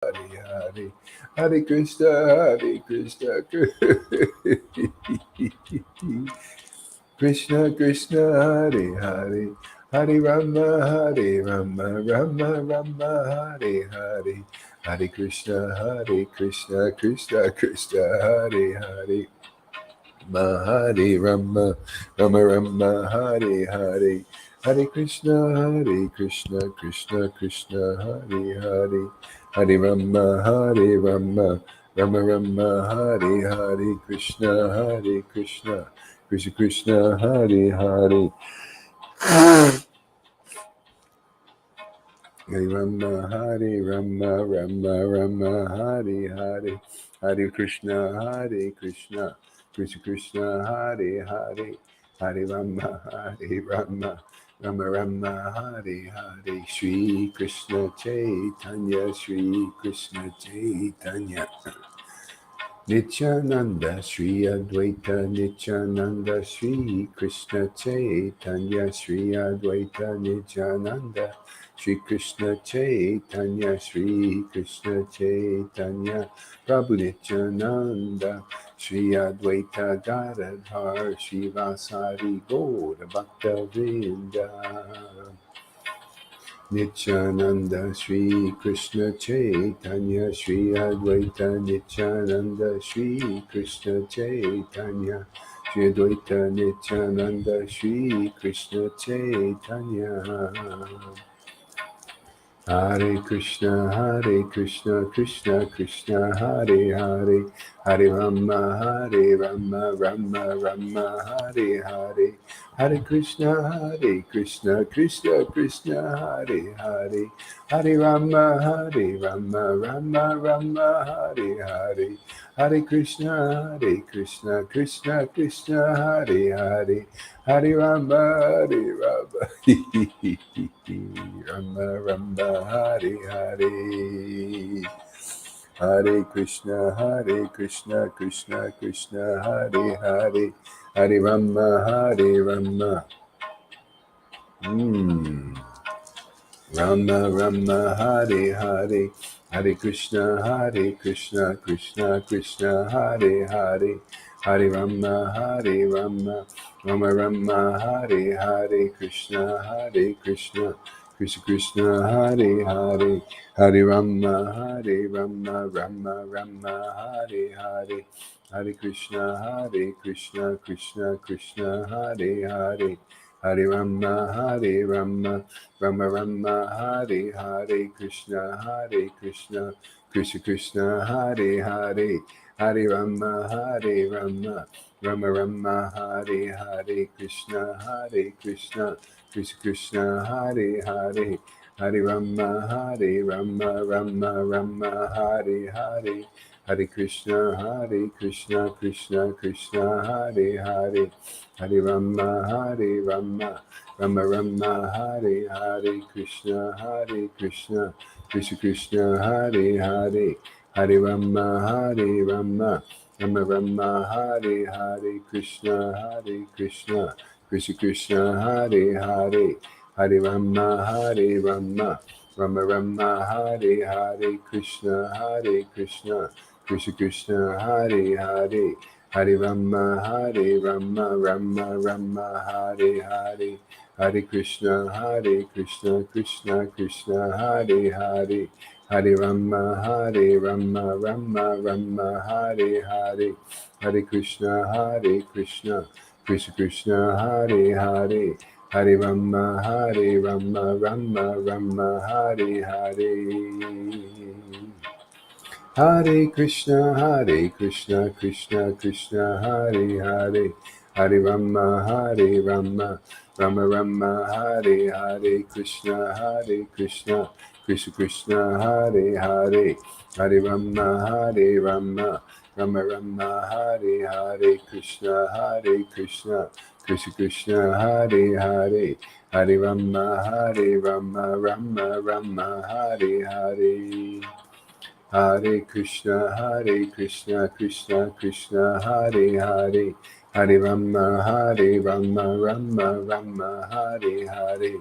Hare Hare Krishna, Krishna Krishna, Hare Hare, Hare Rama, Hare Rama, Rama Rama, Hare Hare, Hare Krishna, Krishna Krishna, Hare Hare. Hare Rama, Rama Rama, Hare Hare, Hare Krishna, Krishna Krishna, Hare Hare, Hare Rama, Rama Rama, Hare Hare, Krishna, Krishna Krishna, Hare Hare. Hare Rama, Rama, Hare Hare, Hare Krishna, Krishna, Hare Hare, Hare Rama, Rama, Hare Hare, Shri Krishna Chaitanya, Shri Krishna Chaitanya. Nityananda Sri Advaita Nityananda Sri Krishna Chaitanya Sri Advaita Nityananda Sri Krishna Chaitanya Sri Krishna Chaitanya Prabhu Nityananda Sri Advaita Gadadhar Shivasari Gaura Bhakta Vrinda Nityananda Sri Krishna Chaitanya Sri Advaita Nityananda Sri Krishna Chaitanya Sri Advaita Nityananda Sri Krishna Chaitanya Hare Krishna, Krishna Krishna, Hare Hare, Hare Rama, Rama Rama, Hare Hare, Hare Krishna, Krishna Krishna, Hare Hare, Hare Rama, Rama, Hare Hare, Hare Krishna, Krishna Krishna, Hare Hare, Hare Rama, Rama Rama, Hare Hare. Hare Krishna, Krishna Krishna, Hare Hare, Hare Rama, Rama, Hare Hare, Hare Krishna, Krishna Krishna, Hare Hare, Hare Rama, Rama, Hare Hare, Krishna, Krishna Krishna, Hare Hare, Hare Rama, Rama, Hare Hare, Hare Krishna, Krishna, Hare Hare, Hare Rama, Rama, Hare Hare, Krishna, Krishna, Hare Hare, Hare Rama, Rama, Hare Hare, Krishna, Krishna, Hare Hare, Hare Rama, Rama, Hare Hare, Hare Krishna, Krishna, Hare Hare, Hare Rama, Rama, Hare Hare, Krishna, Krishna, Hare Hare, Hare Rama, Rama, Hare Hare, Krishna, Krishna, Hare Hare, Hare Rama, Rama, Hare Hare, Krishna, Krishna, Hare Hare, Hare Rama, Rama, Hare Hare, Hare Krishna, Krishna, Hare Hare, Hare Rama, Rama, Hare Hare, Hare Krishna, Krishna, Hare Hare, Hare Rama, Rama, Hare Hare. Hare Krishna, Krishna, Hare Hare, Hare Rama, Rama, Hare Hare, Krishna, Krishna, Hare Hare, Hare Rama, Rama, Hare Hare, Krishna, Krishna, Hare Hare, Hare Rama, Rama, Hare Hare. Hare Krishna, Krishna, Hare Hare, Hare Rama, Rama, Hare Hare,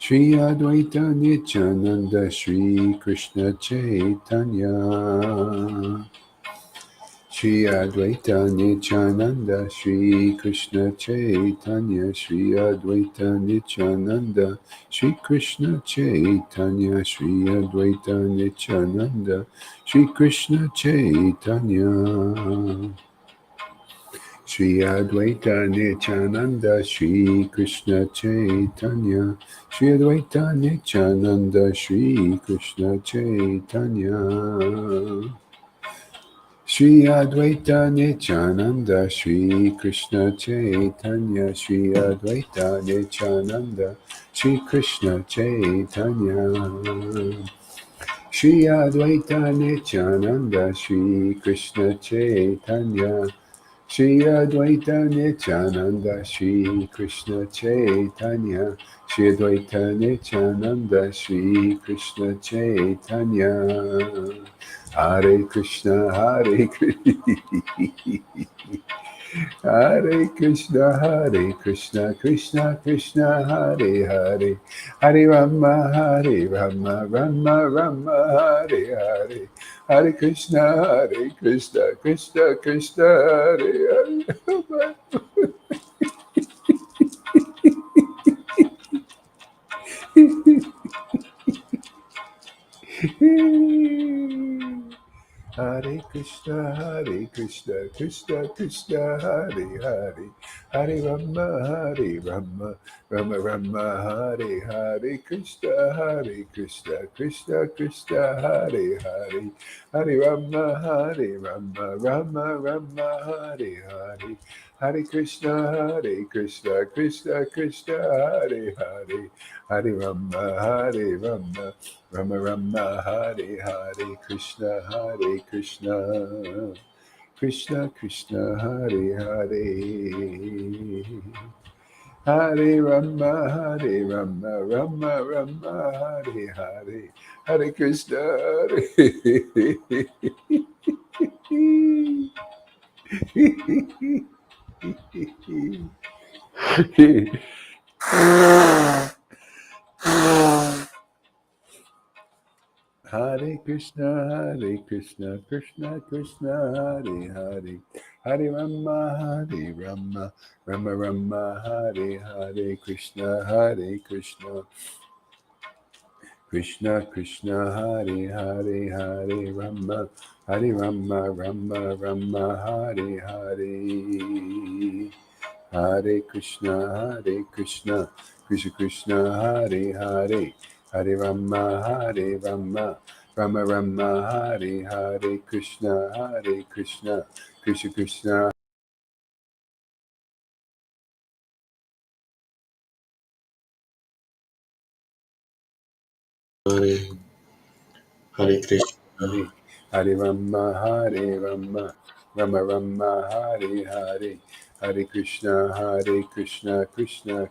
Shri Advaita Nityananda Shri Krishna Chaitanya Shri Advaita Nityananda Shri Krishna Chaitanya Shri Advaita Nityananda Shri Krishna Chaitanya Shri Advaita Nityananda Shri Krishna Chaitanya Shri Advaita Nityananda Shri Krishna Chaitanya Shri Advaita Nityananda Shri Krishna Chaitanya Shri Advaita Nityananda Shri Krishna Chaitanya Shri Advaita Nityananda Shri Krishna Chaitanya Shri Advaita Nityananda Shri Krishna Chaitanya Shri Advaita Nityananda Shri Krishna Chaitanya Shri Advaita Nityananda Shri Krishna Chaitanya Hare Krishna Hare Krishna Hare Krishna Krishna Krishna Hare Hare Hare Rama Hare Rama Rama Rama Hare Hare Hare Krishna Krishna Krishna Hare Hare Hare Krishna Krishna Krishna Hare Hare Hare Rama Rama Rama Hare Hare Krishna Krishna Hare Hare Hare Rama Rama Hare Hare Hare Krishna Krishna Hare Hare Hare Rama Rama Rama Hare Hare Krishna Krishna Krishna Hare Hare Hare Rama Rama Hare Hare Hare Krishna Hare Krishna, Krishna Krishna, Hare Hare, Hare Rama, Rama Rama, Hare Hare, Krishna Krishna Krishna, Hare Hare, Hare Rama, Rama Rama, Hare Hare. Hare Krishna, Krishna Krishna, Hare Hare, Hare Rama, Rama Rama, Hare Hare, Krishna Krishna Krishna. Hare Krishna. Hare Rama, Rama Rama, Hare Hare, Hare Krishna, Krishna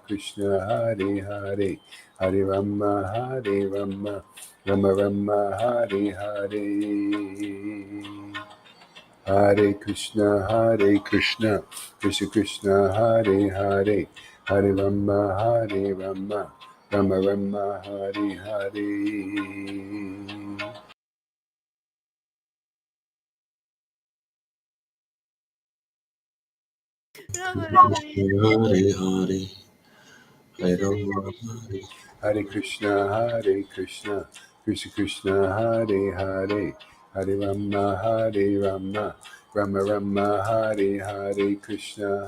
Krishna, Hare Hare, Hare Rama, Rama Rama, Hare Hare. Hare Krishna, Krishna Krishna, Hare Hare, Hare Rama, Rama Rama, Hare Hare. Hare Hare. Hare Rama. Hare Krishna, Krishna Hare Hare, Hare Rama, Rama Rama, Hare Hare, Krishna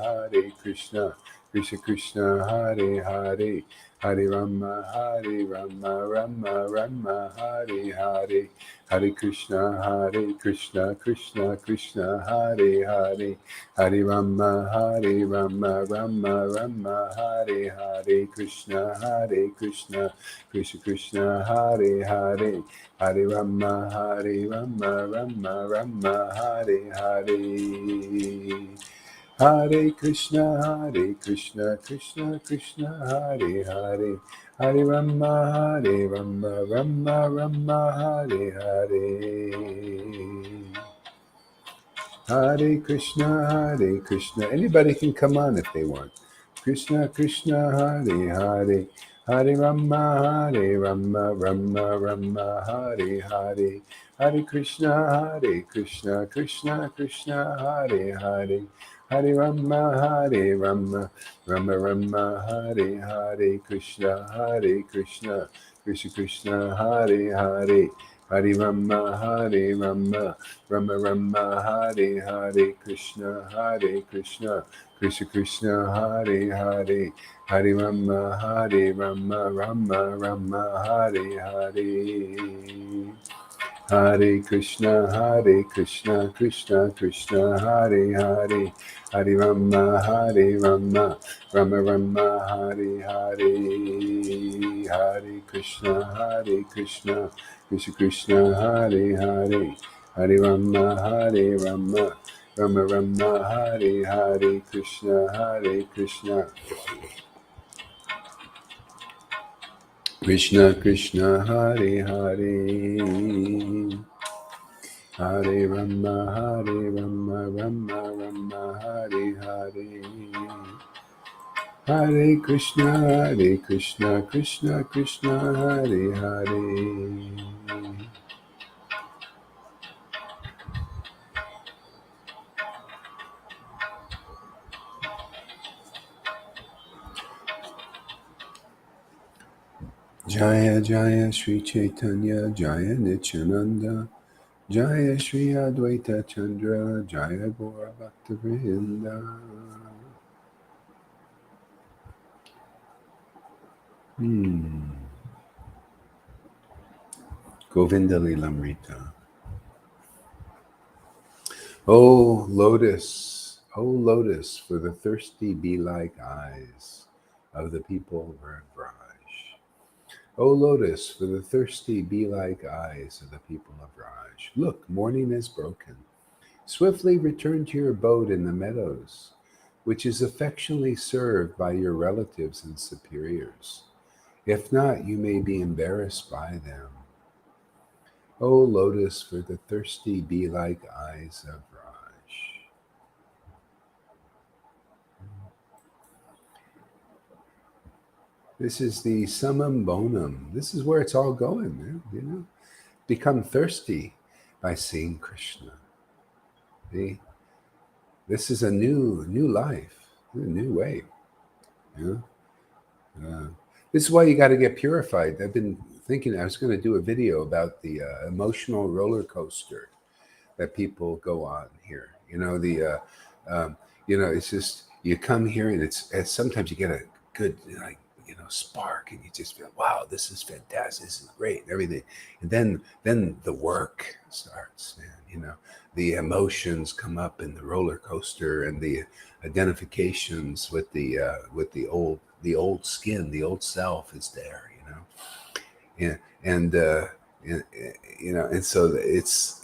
Krishna Hare Hare, Hare Rama, Rama Rama, Hare Hare, Hare Krishna Krishna Hare Hare, Hare Rama, Rama Hare Hare, Krishna Krishna Hare Hare, Hare Rama, Rama Hare Hare. Hare Krishna Krishna Hare Hare, Hare Rama, Rama Hare Hare. Hare Krishna. Anybody can come on if they want. Krishna Krishna Hare Hare, Hare Rama Rama, Rama Hare Hare, Hare Krishna Krishna, Krishna Hare Hare, Hare Rama Rama, Rama Hare Hare, Krishna Krishna, Krishna Krishna Hare Hare, Hare Rama Rama, Rama Hare Hare, Krishna Krishna, Krishna Krishna Hare Hare, Hare Rama, Rama Hare Hare. Hare Krishna, Krishna Krishna Hare Hare, Hare Rama, Rama Hare Hare, Hare Krishna, Krishna Krishna Hare Hare, Hare Rama, Rama Hare Hare, Krishna, Krishna Krishna Hare Hare, Hare Rama, Rama Hare Hare, Hare Krishna, Krishna Krishna Hare Hare. Jaya Jaya Sri Caitanya, Jaya Nityananda, Jaya Shri Advaita Chandra, Jaya Gaura Bhaktivinoda. Govinda Lilamrita. Oh lotus, for the thirsty be like eyes of the people of Vraj. O lotus, for the thirsty be like eyes of the people of Raj. Look, morning is broken. Swiftly return to your abode in the meadows, which is affectionately served by your relatives and superiors. If not, you may be embarrassed by them. O lotus, for the thirsty be like eyes of Raj. This is the summum bonum. This is where it's all going, man. You know, become thirsty by seeing Krishna. See? This is a new life, a new way. You know? This is why you got to get purified. I've been thinking I was going to do a video about the emotional roller coaster that people go on here. You know, it's just you come here and it's sometimes you get a good spark and you just feel, wow, this is fantastic, this is great, and everything. And then the work starts, man. You know, the emotions come up in the roller coaster and the identifications with the old skin, the old self is there. You know, and and so it's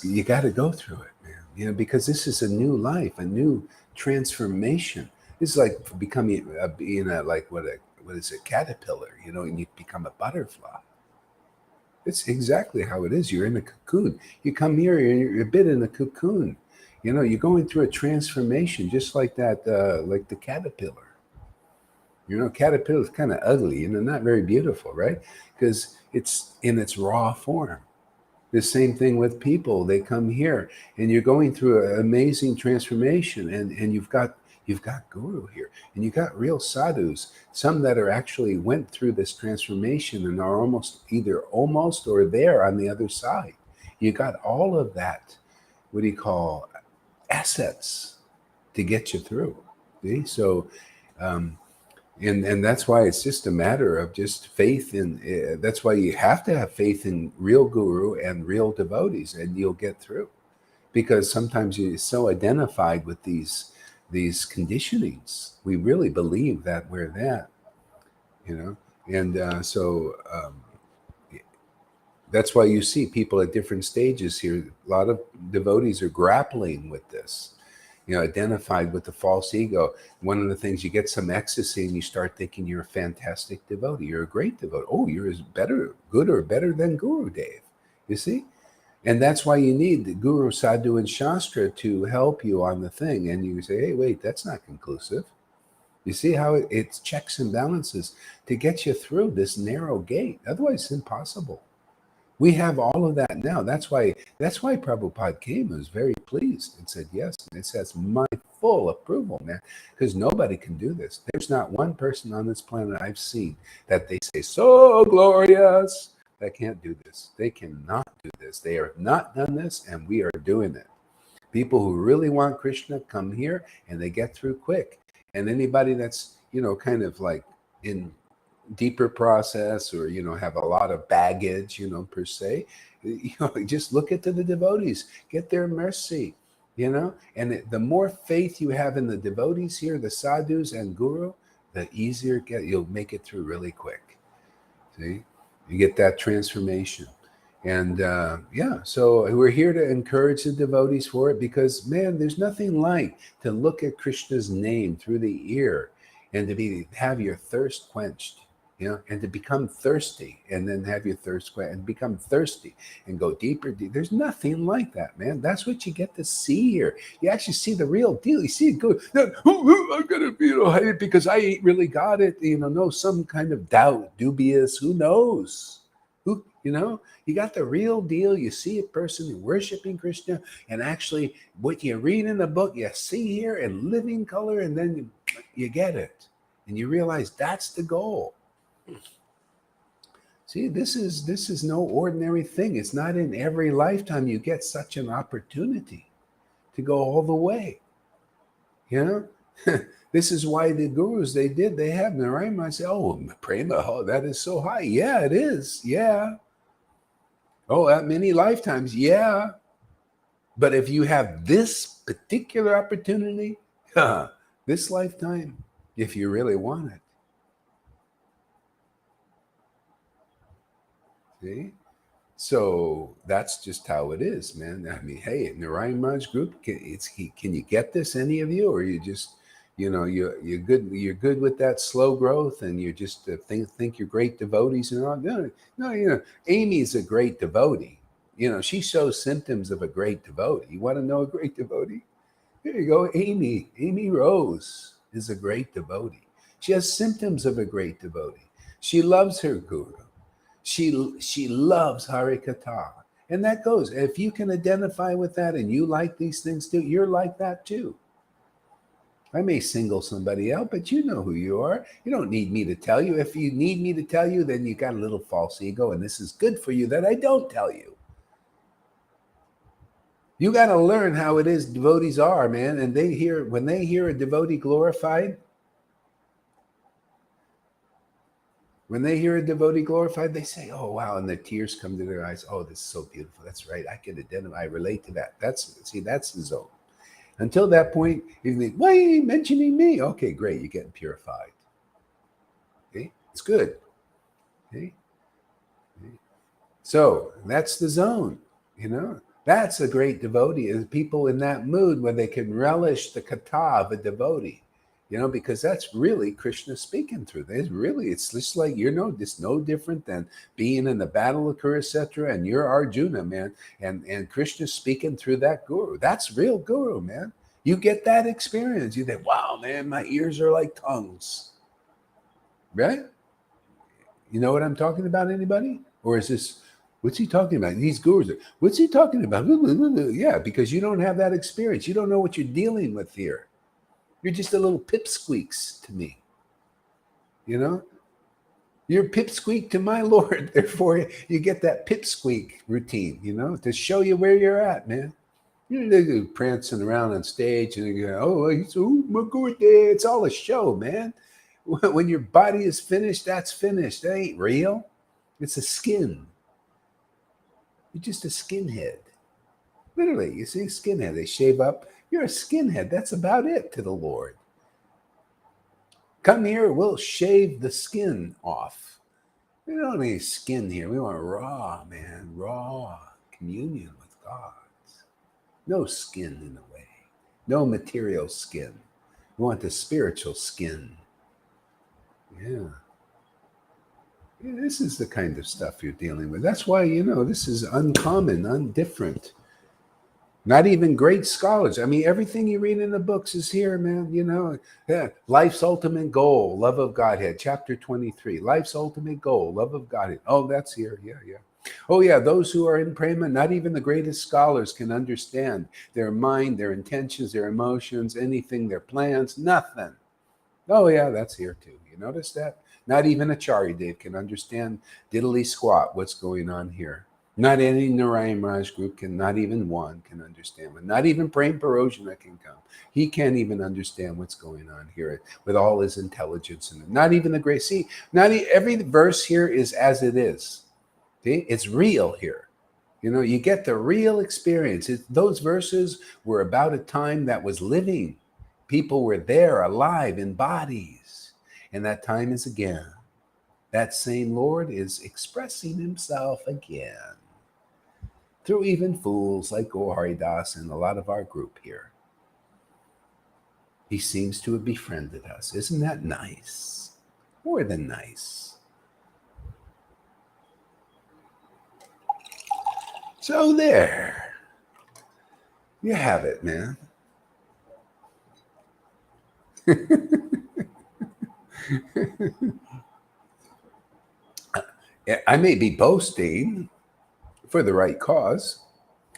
you got to go through it, man. You know, because this is a new life, a new transformation. This is like becoming being a like what is a caterpillar, you know, and you become a butterfly. It's exactly how it is. You're in a cocoon. You come here, you're a bit in a cocoon. You know, you're going through a transformation, just like that, like the caterpillar. You know, caterpillar is kind of ugly, you know, not very beautiful, right? Because it's in its raw form. The same thing with people. They come here and you're going through an amazing transformation, and you've got guru here, and you got real sadhus, some that are actually went through this transformation and are almost or there on the other side. You got all of that, what do you call, assets to get you through. See? So and that's why it's just a matter of just faith in that's why you have to have faith in real guru and real devotees, and you'll get through, because sometimes you're so identified with these conditionings. We really believe that we're that, you know. And that's why you see people at different stages here. A lot of devotees are grappling with this, you know, identified with the false ego. One of the things, you get some ecstasy and you start thinking you're a fantastic devotee. You're a great devotee. Oh, you're good or better than Guru Dev. You see? And that's why you need the Guru, Sadhu, and Shastra to help you on the thing. And you say, hey, wait, that's not conclusive. You see how it's checks and balances to get you through this narrow gate. Otherwise, it's impossible. We have all of that now. That's why Prabhupada came and was very pleased and said yes. And it says my full approval, man, because nobody can do this. There's not one person on this planet I've seen that they say so glorious that can't do this. They cannot do this. They have not done this, and we are doing it. People who really want Krishna come here and they get through quick. And anybody that's, kind of like in deeper process or, have a lot of baggage, per se, just look at the devotees, get their mercy, and the more faith you have in the devotees here, the sadhus and guru, the easier you'll make it through really quick. See, you get that transformation. And so we're here to encourage the devotees for it because, man, there's nothing like to look at Krishna's name through the ear and to have your thirst quenched, and to become thirsty and then have your thirst quenched and become thirsty and go deeper. There's nothing like that, man. That's what you get to see here. You actually see the real deal. You see it go, I'm going to, hide it because I ain't really got it. No, some kind of doubt, dubious, who knows? Who, you got the real deal. You see a person worshiping Krishna, and actually what you read in the book, you see here in living color, and then you get it. And you realize that's the goal. See, this is no ordinary thing. It's not in every lifetime you get such an opportunity to go all the way. This is why the gurus, they have Narayana say, oh, prema, oh, that is so high. Yeah, it is. Yeah. Oh, that many lifetimes. Yeah. But if you have this particular opportunity, this lifetime, if you really want it. See? So that's just how it is, man. I mean, hey, Narayan Maharaj group, can you get this, any of you, or you just, you're good with that slow growth, and you just think you're great devotees and all? No, Amy's a great devotee. She shows symptoms of a great devotee. You want to know a great devotee? Here you go, Amy. Amy Rose is a great devotee. She has symptoms of a great devotee. She loves her guru. She loves Harikatha. And that goes. If you can identify with that and you like these things too, you're like that too. I may single somebody out, but you know who you are. You don't need me to tell you. If you need me to tell you, then you got a little false ego, and this is good for you that I don't tell you. You got to learn how it is devotees are, man. And when they hear a devotee glorified, they say, oh, wow. And the tears come to their eyes. Oh, this is so beautiful. That's right. I can identify, I relate to that. That's the zone. Until that point, you think, why are you mentioning me? Okay, great. You're getting purified. Okay, it's good. Okay. So that's the zone, That's a great devotee, is people in that mood where they can relish the kata of a devotee. Because that's really Krishna speaking through this. Really, it's just like, it's no different than being in the battle of Kurukshetra and you're Arjuna, man. And Krishna speaking through that guru. That's real guru, man. You get that experience. You think, wow, man, my ears are like tongues. Right? You know what I'm talking about, anybody? Or is this, what's he talking about? These gurus, what's he talking about? Yeah, because you don't have that experience. You don't know what you're dealing with here. You're just a little pipsqueaks to me. You're pipsqueak to my Lord. Therefore, you get that pipsqueak routine, to show you where you're at, man. They're prancing around on stage and you go, my good day. It's all a show, man. When your body is finished, that's finished. That ain't real. It's a skin. You're just a skinhead. Literally, you see a skinhead. They shave up. You're a skinhead. That's about it to the Lord. Come here, we'll shave the skin off. We don't need skin here. We want raw, man. Raw communion with God. No skin in a way. No material skin. We want the spiritual skin. Yeah. This is the kind of stuff you're dealing with. That's why, this is uncommon, undifferent. Not even great scholars. I mean, everything you read in the books is here, man. Yeah. Life's ultimate goal, love of Godhead, chapter 23. Life's ultimate goal, love of Godhead. Oh, that's here. Yeah, yeah. Oh, yeah. Those who are in prema, not even the greatest scholars can understand their mind, their intentions, their emotions, anything, their plans, nothing. Oh, yeah, that's here too. You notice that? Not even a Charidev can understand diddly squat what's going on here. Not any Narayan Raj group can, not even one can understand. But not even Prem Parojana can come. He can't even understand what's going on here with all his intelligence. And not even the great, see, every verse here is as it is. See? It's real here. You get the real experience. Those verses were about a time that was living. People were there, alive, in bodies. And that time is again. That same Lord is expressing himself again through even fools like Gaur Das and a lot of our group here. He seems to have befriended us. Isn't that nice? More than nice. So there. You have it, man. I may be boasting for the right cause,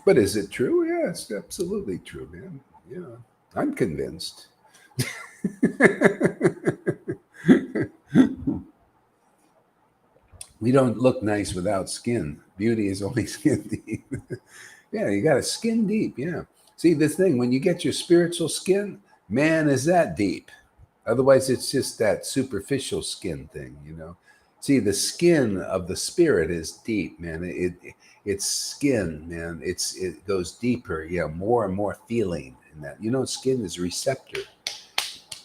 but is it true? Yeah, it's absolutely true, man. Yeah, I'm convinced. We don't look nice without skin. Beauty is only skin deep. Yeah, you got to skin deep. Yeah. See, this thing, when you get your spiritual skin, man, is that deep. Otherwise, it's just that superficial skin thing. See, the skin of the spirit is deep, man. It's skin, man. It goes deeper. Yeah, more and more feeling in that. Skin is receptor.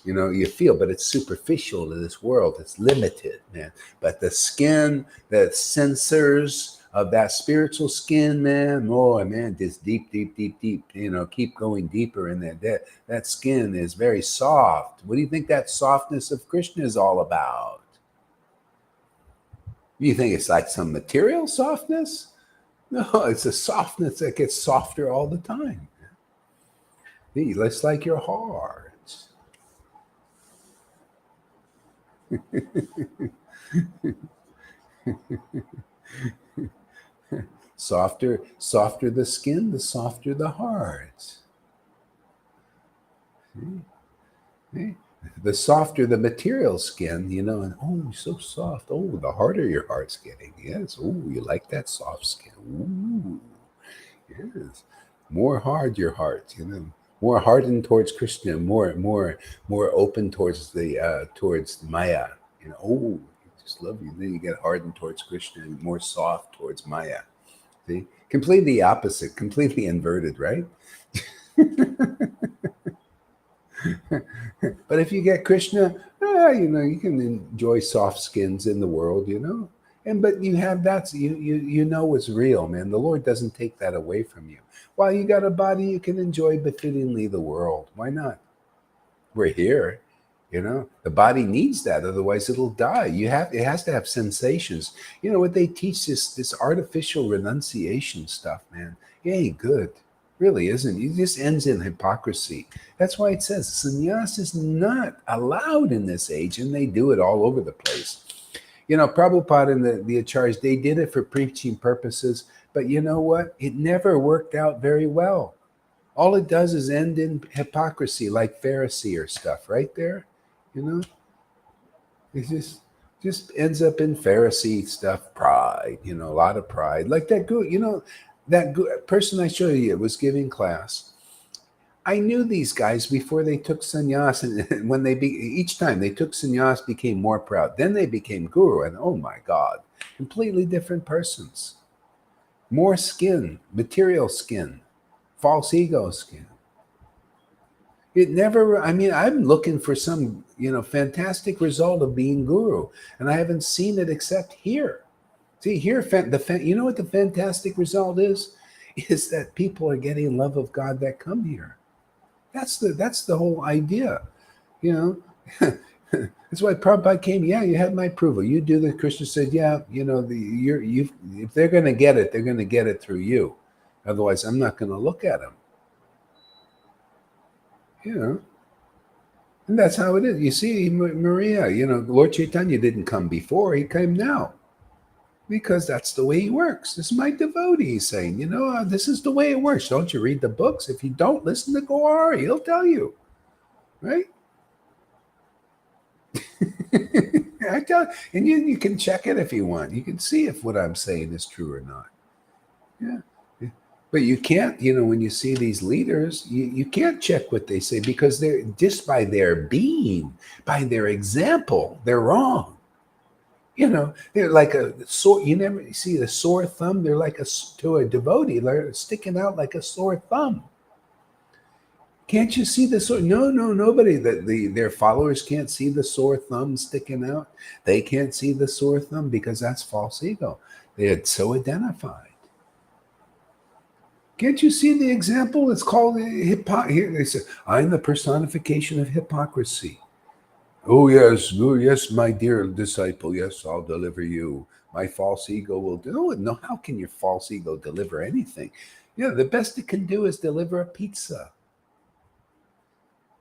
You feel, but it's superficial to this world. It's limited, man. But the skin, the sensors of that spiritual skin, man, oh, man, just deep, deep, deep, deep. Keep going deeper in there. That skin is very soft. What do you think that softness of Krishna is all about? You think it's like some material softness? No, it's a softness that gets softer all the time. It's like your heart. Softer the skin, the softer the heart. See? The softer the material skin, and oh, so soft. Oh, the harder your heart's getting. Yes. Oh, you like that soft skin. Ooh. Yes. More hard your heart, more hardened towards Krishna, more open towards towards Maya. Oh, I just love you. Then you get hardened towards Krishna and more soft towards Maya. See, completely opposite, completely inverted, right? But if you get Krishna, you can enjoy soft skins in the world, but you have that, you know what's real, man. The Lord doesn't take that away from you. While you got a body, you can enjoy befittingly the world. Why not? We're here, the body needs that, otherwise it'll die. It has to have sensations. What they teach, this artificial renunciation stuff, man, it ain't good. Really isn't. It just ends in hypocrisy. That's why it says sannyas is not allowed in this age, and they do it all over the place. Prabhupada and the acharyas, they did it for preaching purposes, but you know what? It never worked out very well. All it does is end in hypocrisy, like Pharisee or stuff, right there. It just ends up in Pharisee stuff, pride, a lot of pride. Like that good, that person I showed you was giving class. I knew these guys before they took sannyas, and when each time they took sannyas, became more proud. Then they became guru, and oh my God, completely different persons. More skin, material skin, false ego skin. It never. I mean, I'm looking for some, fantastic result of being guru, and I haven't seen it except here. See, here, you know what the fantastic result is? Is that people are getting love of God that come here. That's the whole idea, That's why Prabhupada came. Yeah, you have my approval. You do the. Krishna said, yeah, if they're going to get it, they're going to get it through you. Otherwise, I'm not going to look at them. you know. And that's how it is. You see, Maria, Lord Chaitanya didn't come before, he came now. Because that's the way he works. This is my devotee he's saying, this is the way it works. Don't you read the books? If you don't, listen to Gaur, he'll tell you, right? I tell, and you can check it if you want. You can see if what I'm saying is true or not. Yeah. But you can't, when you see these leaders, you can't check what they say because they're just by their being, by their example, they're wrong. They're like a sore. You never see the sore thumb. They're like to a devotee. They're sticking out like a sore thumb. Can't you see the sore? No, nobody. Their followers can't see the sore thumb sticking out. They can't see the sore thumb because that's false ego. They're so identified. Can't you see the example? It's called here. They say, "I'm the personification of hypocrisy." Oh, yes, my dear disciple. Yes, I'll deliver you. My false ego will do it. No, how can your false ego deliver anything? The best it can do is deliver a pizza.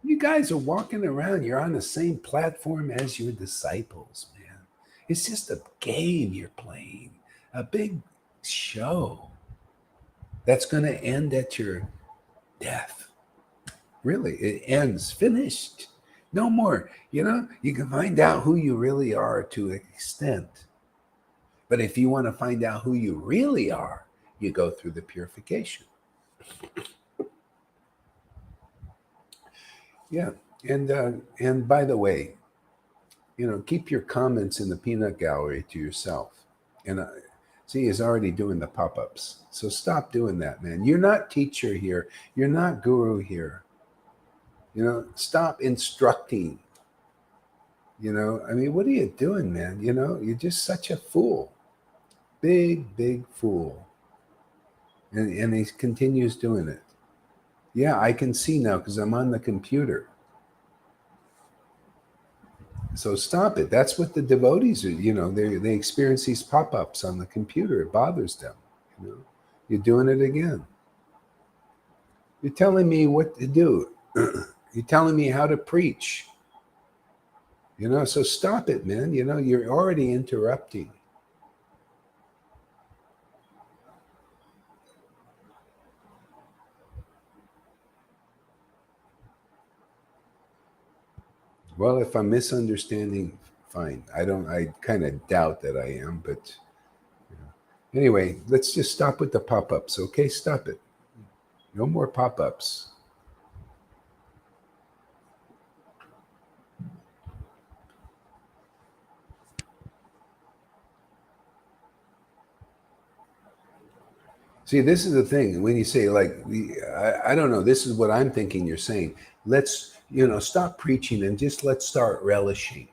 You guys are walking around. You're on the same platform as your disciples, man. It's just a game you're playing, a big show that's going to end at your death. Really, it ends, finished. No more. You can find out who you really are to an extent. But if you want to find out who you really are, you go through the purification. Yeah. And by the way, keep your comments in the peanut gallery to yourself. And see, he's already doing the pop-ups. So stop doing that, man. You're not teacher here. You're not guru here. Stop instructing. What are you doing, man? You're just such a fool. Big fool. And he continues doing it. Yeah, I can see now because I'm on the computer. So stop it. That's what the devotees are, they experience these pop-ups on the computer. It bothers them. You're doing it again. You're telling me what to do. You're telling me how to preach. So stop it, man. You're already interrupting. Well, if I'm misunderstanding, fine. I kind of doubt that I am, but anyway, let's just stop with the pop-ups, okay? Stop it. No more pop-ups. See, this is the thing. When you say I don't know, this is what I'm thinking you're saying. Let's, stop preaching and just let's start relishing.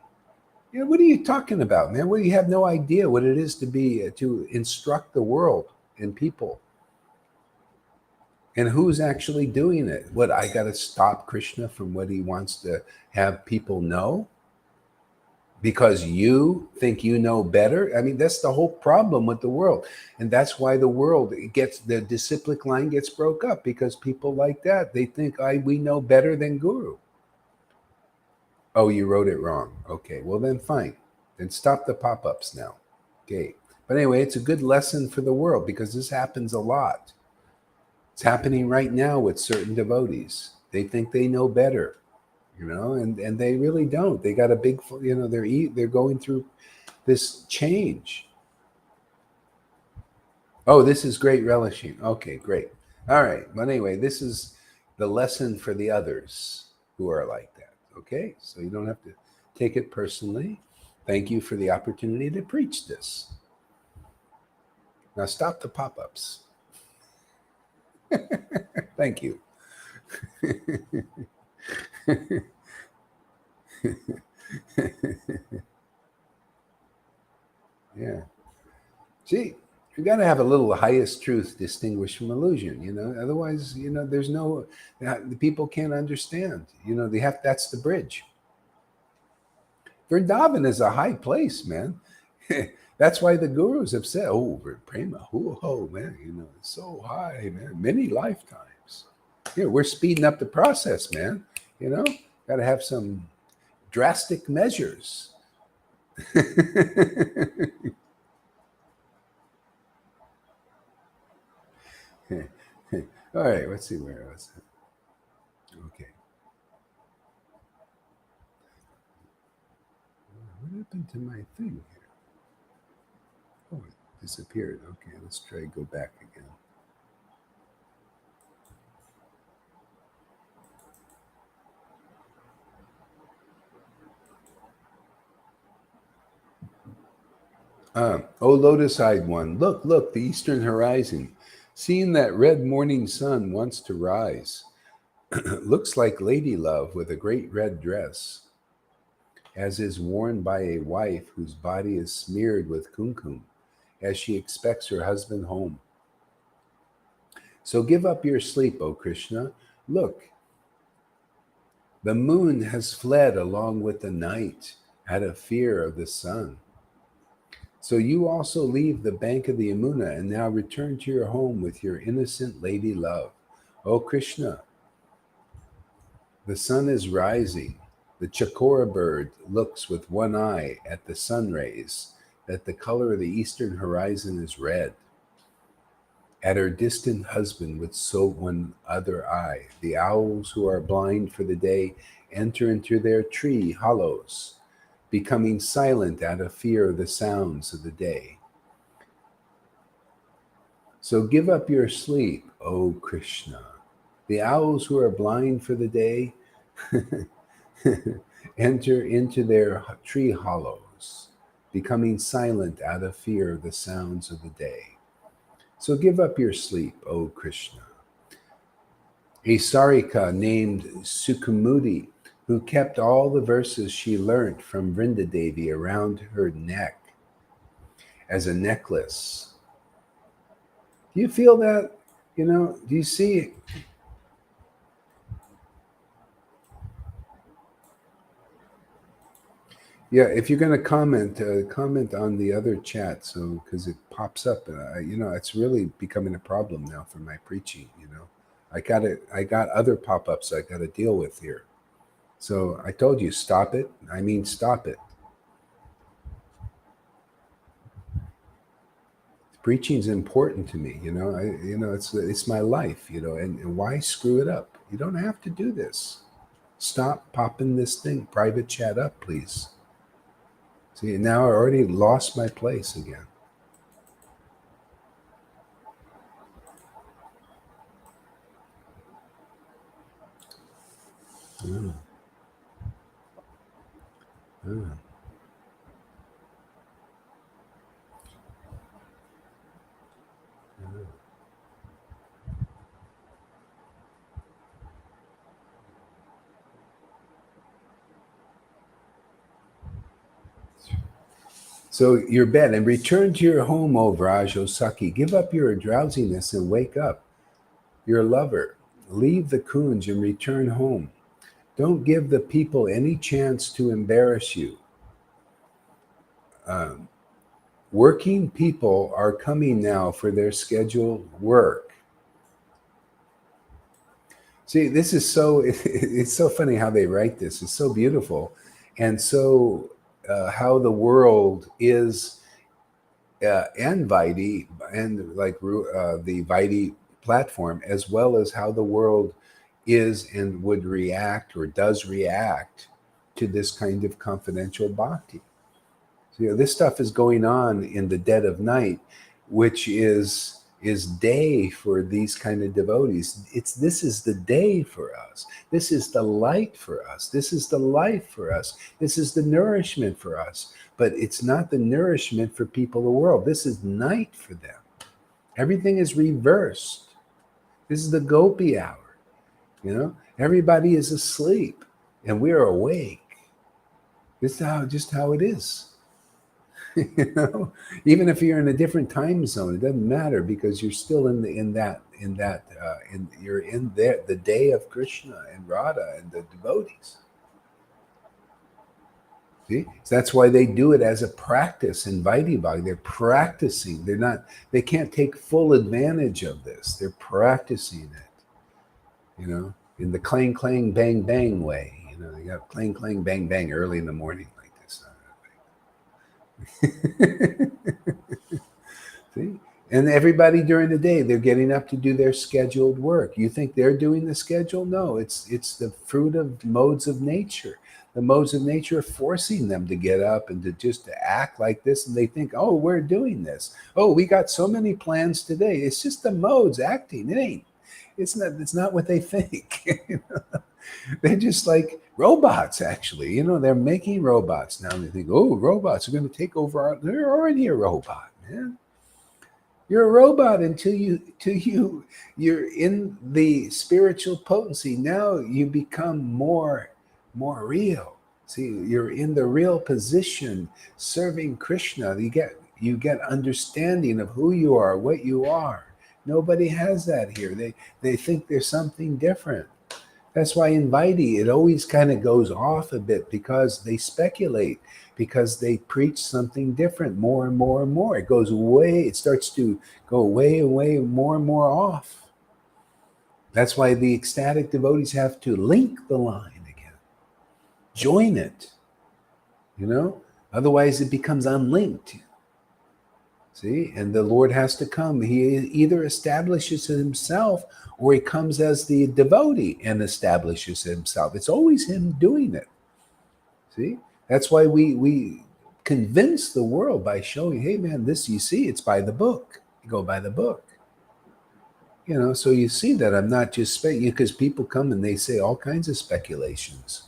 What are you talking about, man? You have no idea what it is to instruct the world and people. And who's actually doing it? What, I got to stop Krishna from what he wants to have people know? Because you think you know better? That's the whole problem with the world. And that's why the world the disciplic line gets broke up, because people like that, they think we know better than Guru. Oh, you wrote it wrong. Okay, well then fine. Then stop the pop-ups now. Okay. But anyway, it's a good lesson for the world because this happens a lot. It's happening right now with certain devotees. They think they know better. And they really don't. They got a big, they're going through this change. Oh, this is great relishing. Okay, great. All right. But anyway, this is the lesson for the others who are like that. Okay. So you don't have to take it personally. Thank you for the opportunity to preach this. Now stop the pop-ups. Thank you. Yeah. See, you got to have a little highest truth distinguished from illusion, Otherwise, there's no, the people can't understand. They have, that's the bridge. Vrindavan is a high place, man. That's why the gurus have said, "Oh, prema, man, it's so high, man. Many lifetimes." We're speeding up the process, man. You know, got to have some drastic measures. All right, let's see where I was. Okay. What happened to my thing here? Oh, it disappeared. Okay, let's try to go back again. Oh, lotus-eyed one, look, look, the eastern horizon. Seeing that red morning sun wants to rise. Looks like lady love with a great red dress, as is worn by a wife whose body is smeared with kumkum, as she expects her husband home. So give up your sleep, O Krishna. Look, the moon has fled along with the night out of fear of the sun. So you also leave the bank of the Yamuna and now return to your home with your innocent lady love. O Krishna, the sun is rising. The chakora bird looks with one eye at the sun rays, that the color of the eastern horizon is red. At her distant husband with so one other eye, the owls who are blind for the day enter into their tree hollows, becoming silent out of fear of the sounds of the day. So give up your sleep, O Krishna. The owls who are blind for the day enter into their tree hollows, becoming silent out of fear of the sounds of the day. So give up your sleep, O Krishna. A Sarika named Sukamudi, who kept all the verses she learnt from Vrindadevi around her neck as a necklace. Do you feel that? Do you see? Yeah, if you're going to comment, comment on the other chat, so because it pops up. It's really becoming a problem now for my preaching. I got other pop-ups I got to deal with here. So I told you, stop it. I mean, stop it. Preaching is important to me. It's my life. And why screw it up? You don't have to do this. Stop popping this thing, private chat up, please. See, now I already lost my place again. Mm. Mm. Mm. So your bed and return to your home, O Vrajo Saki. Give up your drowsiness and wake up. Your lover. Leave the kunj and return home. Don't give the people any chance to embarrass you. Um, Working people are coming now for their scheduled work. See, this is so, it's so funny how they write this. It's so beautiful. And so, how the world is, and Vaidhi, and like the Vaidhi platform, as well as how the world is and would react or does react to this kind of confidential bhakti. So, this stuff is going on in the dead of night, which is day for these kind of devotees. This is the day for us. This is the light for us. This is the life for us. This is the nourishment for us. But it's not the nourishment for people of the world. This is night for them. Everything is reversed. This is the gopi hour. Everybody is asleep and we are awake. This is just how it is. Even if you're in a different time zone, it doesn't matter, because you're still you're in there, the day of Krishna and Radha and the devotees. See, so that's why they do it as a practice in Vaidhi Bhakti. They're practicing. They can't take full advantage of this. They're practicing it. in the clang, clang, bang, bang way. You got clang, clang, bang, bang early in the morning like this. See? And everybody during the day, they're getting up to do their scheduled work. You think they're doing the schedule? No, it's the fruit of modes of nature. The modes of nature are forcing them to get up and to act like this, and they think, oh, we're doing this. Oh, we got so many plans today. It's just the modes acting. It ain't. It's not what they think. They're just like robots, actually. They're making robots now. And they think, oh, robots are going to take over they're already a robot, man. You're a robot until you're in the spiritual potency. Now you become more real. See, you're in the real position serving Krishna. You get understanding of who you are, what you are. Nobody has that here. They think there's something different. That's why in Vaidhi, it always kind of goes off a bit because they speculate, because they preach something different more and more and more. It starts to go way and way more and more off. That's why the ecstatic devotees have to link the line again, join it, otherwise it becomes unlinked. See, and the Lord has to come. He either establishes himself or he comes as the devotee and establishes himself. It's always him doing it. See, that's why we convince the world by showing, hey man, this, you see, it's by the book. You go by the book. So you see that I'm not just because people come and they say all kinds of speculations.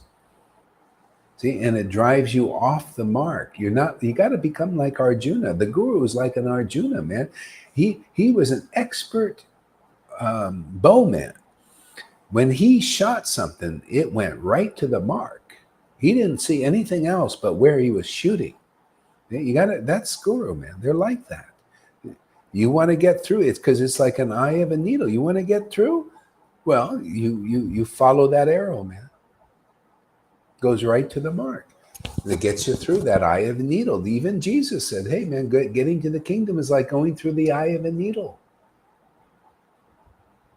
See, and it drives you off the mark. You got to become like Arjuna. The guru is like an Arjuna, man. He was an expert bowman. When he shot something, it went right to the mark. He didn't see anything else but where he was shooting. That's guru, man. They're like that. You want to get through it because it's like an eye of a needle. You want to get through? Well, you follow that arrow, man. Goes right to the mark. And it gets you through that eye of a needle. Even Jesus said, hey, man, getting to the kingdom is like going through the eye of a needle.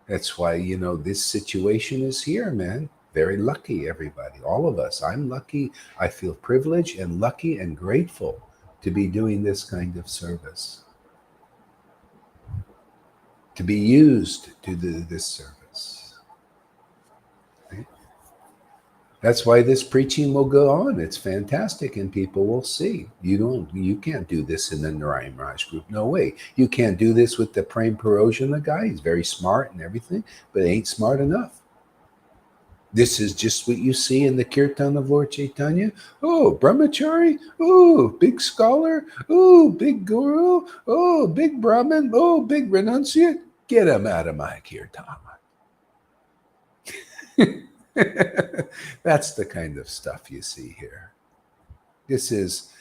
That's why, this situation is here, man. Very lucky, everybody. All of us. I'm lucky. I feel privileged and lucky and grateful to be doing this kind of service. To be used to do this service. Okay? That's why this preaching will go on. It's fantastic, and people will see. You can't do this in the Narayan Raj group. No way. You can't do this with the Prem Parojana guy. He's very smart and everything, but ain't smart enough. This is just what you see in the Kirtan of Lord Caitanya. Oh, Brahmachari. Oh, big scholar. Oh, big guru. Oh, big Brahmin. Oh, big renunciate. Get him out of my Kirtan. That's the kind of stuff you see here. This is,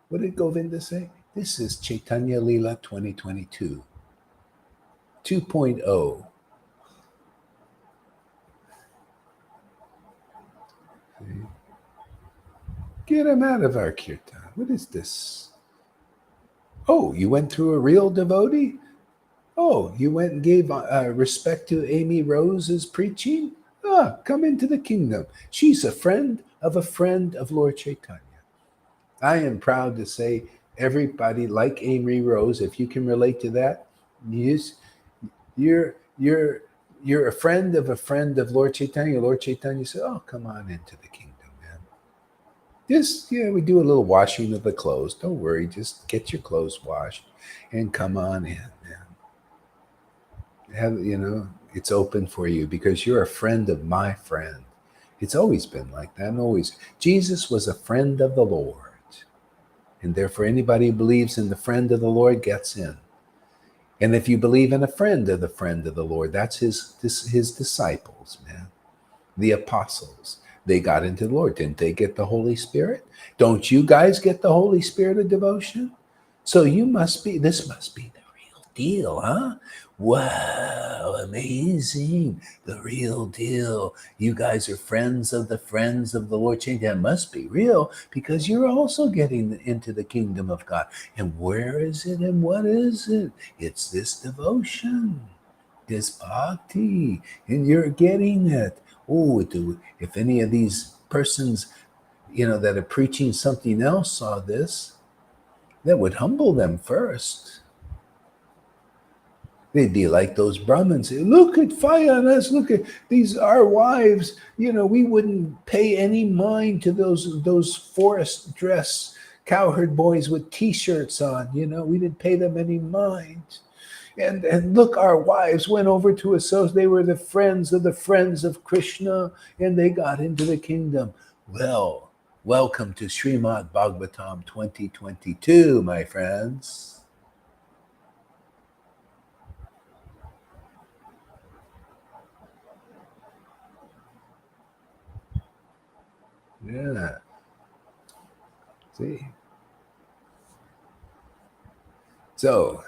what did Govinda say? This is Chaitanya Leela 2022. 2.0. Get him out of our kirtan. What is this? Oh, you went through a real devotee? Oh, you went and gave respect to Amy Rose's preaching? Come into the kingdom. She's a friend of Lord Caitanya. I am proud to say everybody like Amy Rose, if you can relate to that, you're a friend of Lord Caitanya. Lord Caitanya said, oh, come on into the kingdom, man. We do a little washing of the clothes. Don't worry, just get your clothes washed and come on in, man. It's open for you because you're a friend of my friend. It's always been like that. And always. Jesus was a friend of the Lord. And therefore, anybody who believes in the friend of the Lord gets in. And if you believe in a friend of the Lord, that's his disciples, man. The apostles. They got into the Lord. Didn't they get the Holy Spirit? Don't you guys get the Holy Spirit of devotion? So this must be the real deal, huh? Wow, amazing. The real deal. You guys are friends of the Lord. That must be real because you're also getting into the kingdom of God. And where is it and what is it? It's this devotion, this bhakti, and you're getting it. Oh, if any of these persons, that are preaching something else saw this, that would humble them first. They'd be like those Brahmins. Say, look at fire on us. Look at these our wives. We wouldn't pay any mind to those forest dress cowherd boys with T-shirts on. We didn't pay them any mind. And look, our wives went over to associate. They were the friends of Krishna, and they got into the kingdom. Well, welcome to Srimad Bhagavatam 2022, my friends. Yeah. See? So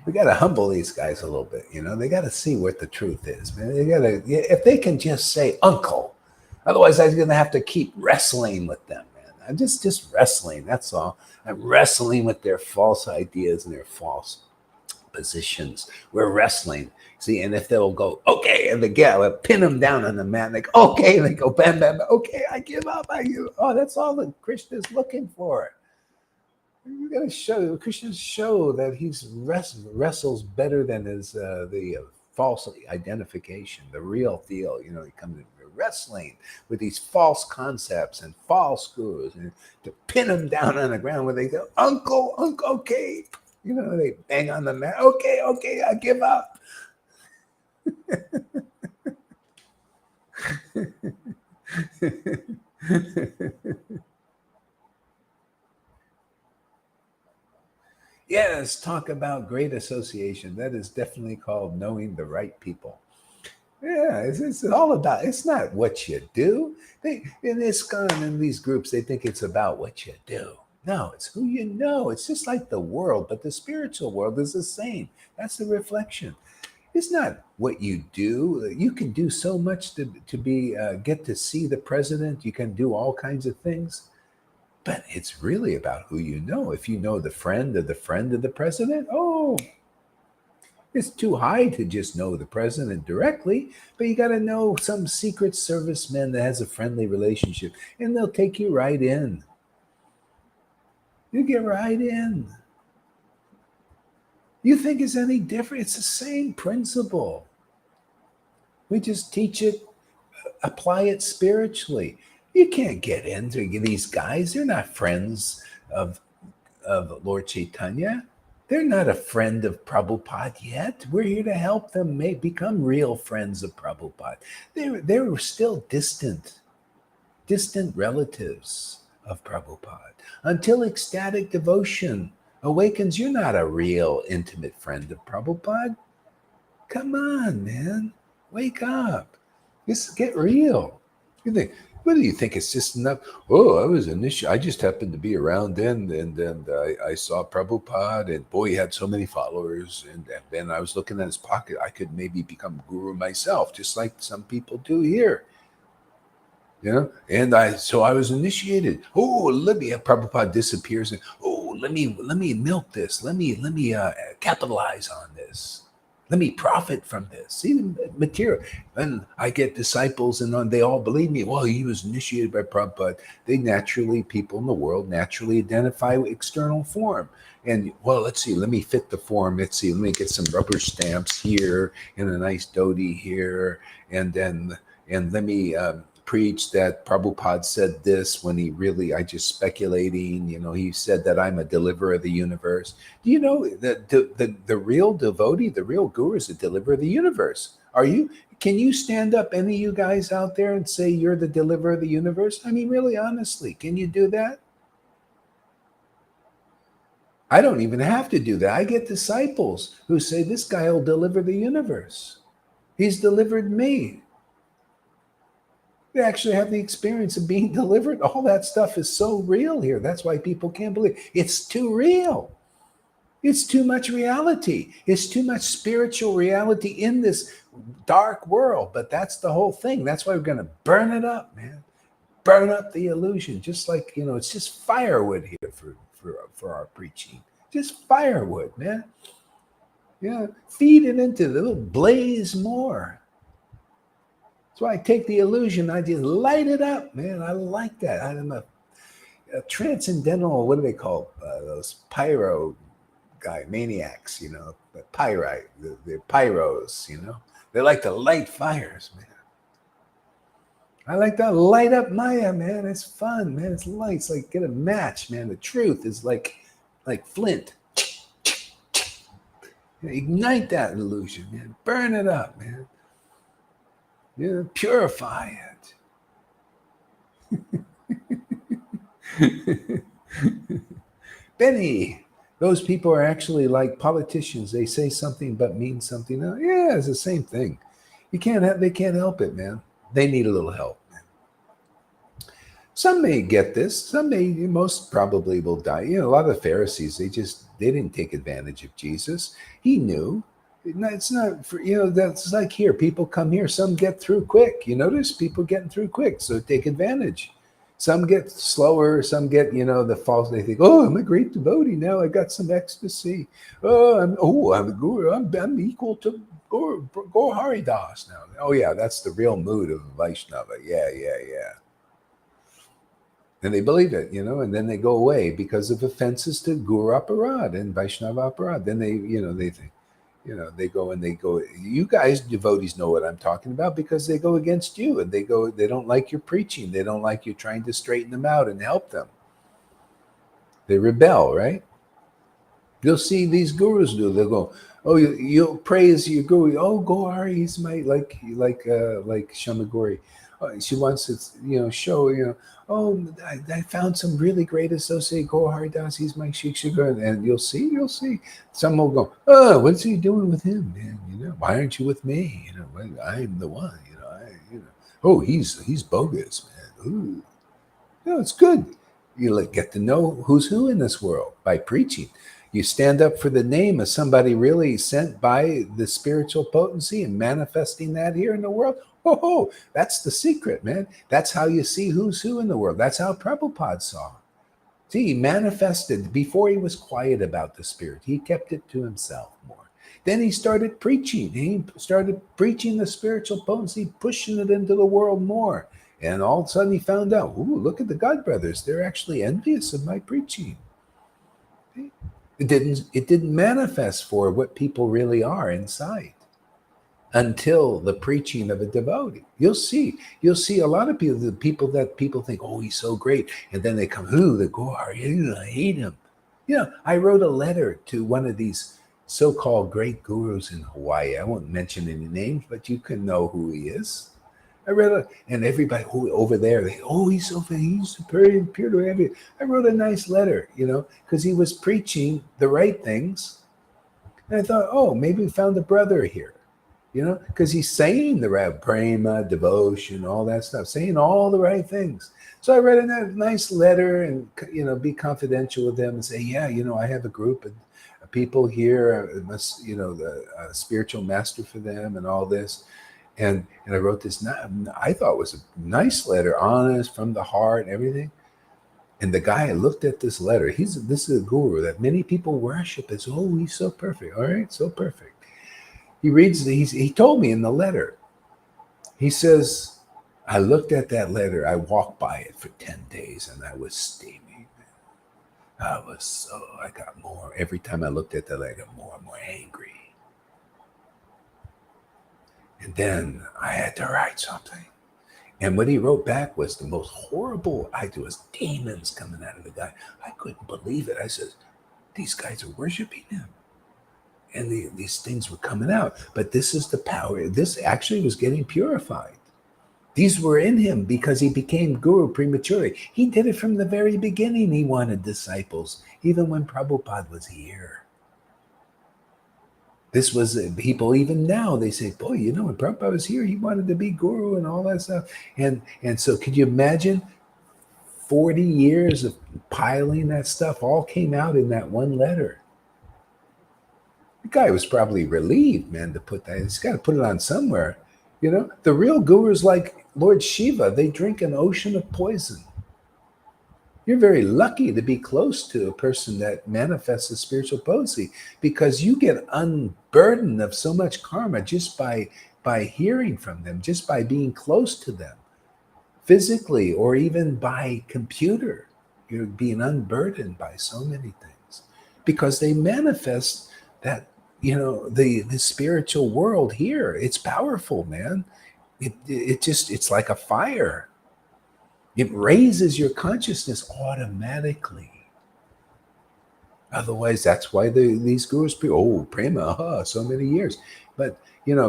we got to humble these guys a little bit. They got to see what the truth is, man. They got to, if they can just say uncle, otherwise I'm going to have to keep wrestling with them, man. I'm just wrestling. That's all. I'm wrestling with their false ideas and their false positions. We're wrestling. See, and if they'll go, okay, and the guy will pin them down on the mat, and they go, okay, and they go, bam, bam, bam, okay, I give up. Oh, that's all that Krishna's looking for. You got to show Krishna's show that he's wrestles better than his the false identification, the real deal. He comes in wrestling with these false concepts and false gurus, and to pin them down on the ground where they go, uncle, okay, they bang on the mat, okay, I give up. Yes, talk about great association. That is definitely called knowing the right people. Yeah, it's all about, it's not what you do. They in ISKCON and these groups, they think it's about what you do. No, it's who you know. It's just like the world, but the spiritual world is the same. That's the reflection. It's not what you do. You can do so much to be get to see the president. You can do all kinds of things. But it's really about who you know. If you know the friend of the friend of the president, oh, it's too high to just know the president directly, but you got to know some secret serviceman that has a friendly relationship, and they'll take you right in. You get right in. You think it's any different? It's the same principle. We just teach it, apply it spiritually. You can't get into these guys. They're not friends of Lord Caitanya. They're not a friend of Prabhupada yet. We're here to help them become real friends of Prabhupada. They're still distant relatives of Prabhupada. Until ecstatic devotion awakens, you're not a real intimate friend of Prabhupada. Come on, man. Wake up. Just get real. You think, what do you think? It's just enough. Oh, I was I just happened to be around then, and I saw Prabhupada, and boy, he had so many followers. And then I was looking at his pocket. I could maybe become guru myself, just like some people do here. And I was initiated. Oh, let me Prabhupada disappears, and let me milk this. Let me capitalize on this. Let me profit from this. See the material. And I get disciples, and they all believe me. Well, he was initiated by Prabhupada. People in the world naturally identify with external form. And, well, let's see, let me fit the form. Let's see, let me get some rubber stamps here and a nice dhoti here. And let me preach that Prabhupada said this when I just speculating, he said that I'm a deliverer of the universe. Do you know that the real devotee, the real guru is the deliverer of the universe? Can you stand up, any of you guys out there, and say you're the deliverer of the universe? I mean, really, honestly, can you do that? I don't even have to do that. I get disciples who say, this guy will deliver the universe. He's delivered me. They actually have the experience of being delivered. All that stuff is so real here. That's why people can't believe it. It's too real. It's too much reality. It's too much spiritual reality in this dark world. But that's the whole thing. That's why we're going to burn it up, man. Burn up the illusion. Just like, it's just firewood here for our preaching. Just firewood, man. Yeah. Feed it into the little blaze more. That's why I take the illusion, I just light it up, man. I like that. I'm a transcendental, what do they call those pyro guy maniacs, the pyrite, the pyros, they like to light fires, man. I like to light up Maya, man. It's fun, man. It's light. It's like get a match, man. The truth is like flint. Ignite that illusion, man. Burn it up, man. Purify it. Benny, those people are actually like politicians. They say something but mean something else. Yeah, it's the same thing. They can't help it, man. They need a little help. Some may get this. Some may, most probably will die. A lot of the Pharisees, they didn't take advantage of Jesus. He knew. It's not for, that's like here. People come here. Some get through quick. You notice people getting through quick. So take advantage. Some get slower. Some get, the false. They think, oh, I'm a great devotee now. I got some ecstasy. I'm a guru. I'm equal to Gaur Haridas now. Oh yeah, that's the real mood of Vaishnava. Yeah. And they believe it, and then they go away because of offenses to Guru Aparad and Vaishnava Aparad. Then they think, they go. You guys, devotees, know what I'm talking about because they go against you and they don't like your preaching. They don't like you trying to straighten them out and help them. They rebel, right? You'll see these gurus do. They'll go, oh, you'll praise your guru. Oh, Gaur, he's my like Shamagori. She wants to, show, oh, I found some really great associate, Gaur Haridas, he's my Shikshagar. And you'll see. Some will go, oh, what's he doing with him, man? Why aren't you with me? I'm the one, oh, he's bogus, man. Ooh. It's good. You get to know who's who in this world by preaching. You stand up for the name of somebody really sent by the spiritual potency and manifesting that here in the world. Oh, that's the secret, man. That's how you see who's who in the world. That's how Prabhupada saw. See, he manifested before he was quiet about the spirit. He kept it to himself more. Then he started preaching. He started preaching the spiritual potency, pushing it into the world more. And all of a sudden he found out, ooh, look at the God brothers. They're actually envious of my preaching. It didn't manifest for what people really are inside until the preaching of a devotee. You'll see a lot of people, the people that people think, oh, he's so great. And then they come, ooh, the Gaur, I hate him. I wrote a letter to one of these so-called great gurus in Hawaii. I won't mention any names, but you can know who he is. I read it, and everybody over there, he's very pure. I wrote a nice letter, because he was preaching the right things. And I thought, oh, maybe we found a brother here, because he's saying the right prema, devotion, all that stuff, saying all the right things. So I read a nice letter and, be confidential with them and say, yeah, I have a group of people here, the spiritual master for them and all this. And I wrote this, I thought was a nice letter, honest, from the heart and everything. And the guy looked at this letter. This is a guru that many people worship as, oh, he's so perfect. All right, so perfect. He reads, he told me in the letter, he says, I looked at that letter. I walked by it for 10 days and I was steaming. I got more. Every time I looked at that letter, I got more and more angry. And then I had to write something. And what he wrote back was the most horrible. There was demons coming out of the guy. I couldn't believe it. I said, these guys are worshiping him. And these things were coming out. But this is the power. This actually was getting purified. These were in him because he became guru prematurely. He did it from the very beginning. He wanted disciples, even when Prabhupada was here. This was people even now, they say, boy, when Prabhupada was here, he wanted to be guru and all that stuff. And so could you imagine 40 years of piling that stuff all came out in that one letter? The guy was probably relieved, man, to put that. He's got to put it on somewhere. The real gurus like Lord Shiva, they drink an ocean of poison. You're very lucky to be close to a person that manifests a spiritual potency because you get unburdened of so much karma just by by hearing from them, just by being close to them physically or even by computer. You're being unburdened by so many things because they manifest that, the spiritual world here. It's powerful, man. It's like a fire. It raises your consciousness automatically. Otherwise, that's why these gurus, prema, so many years. But,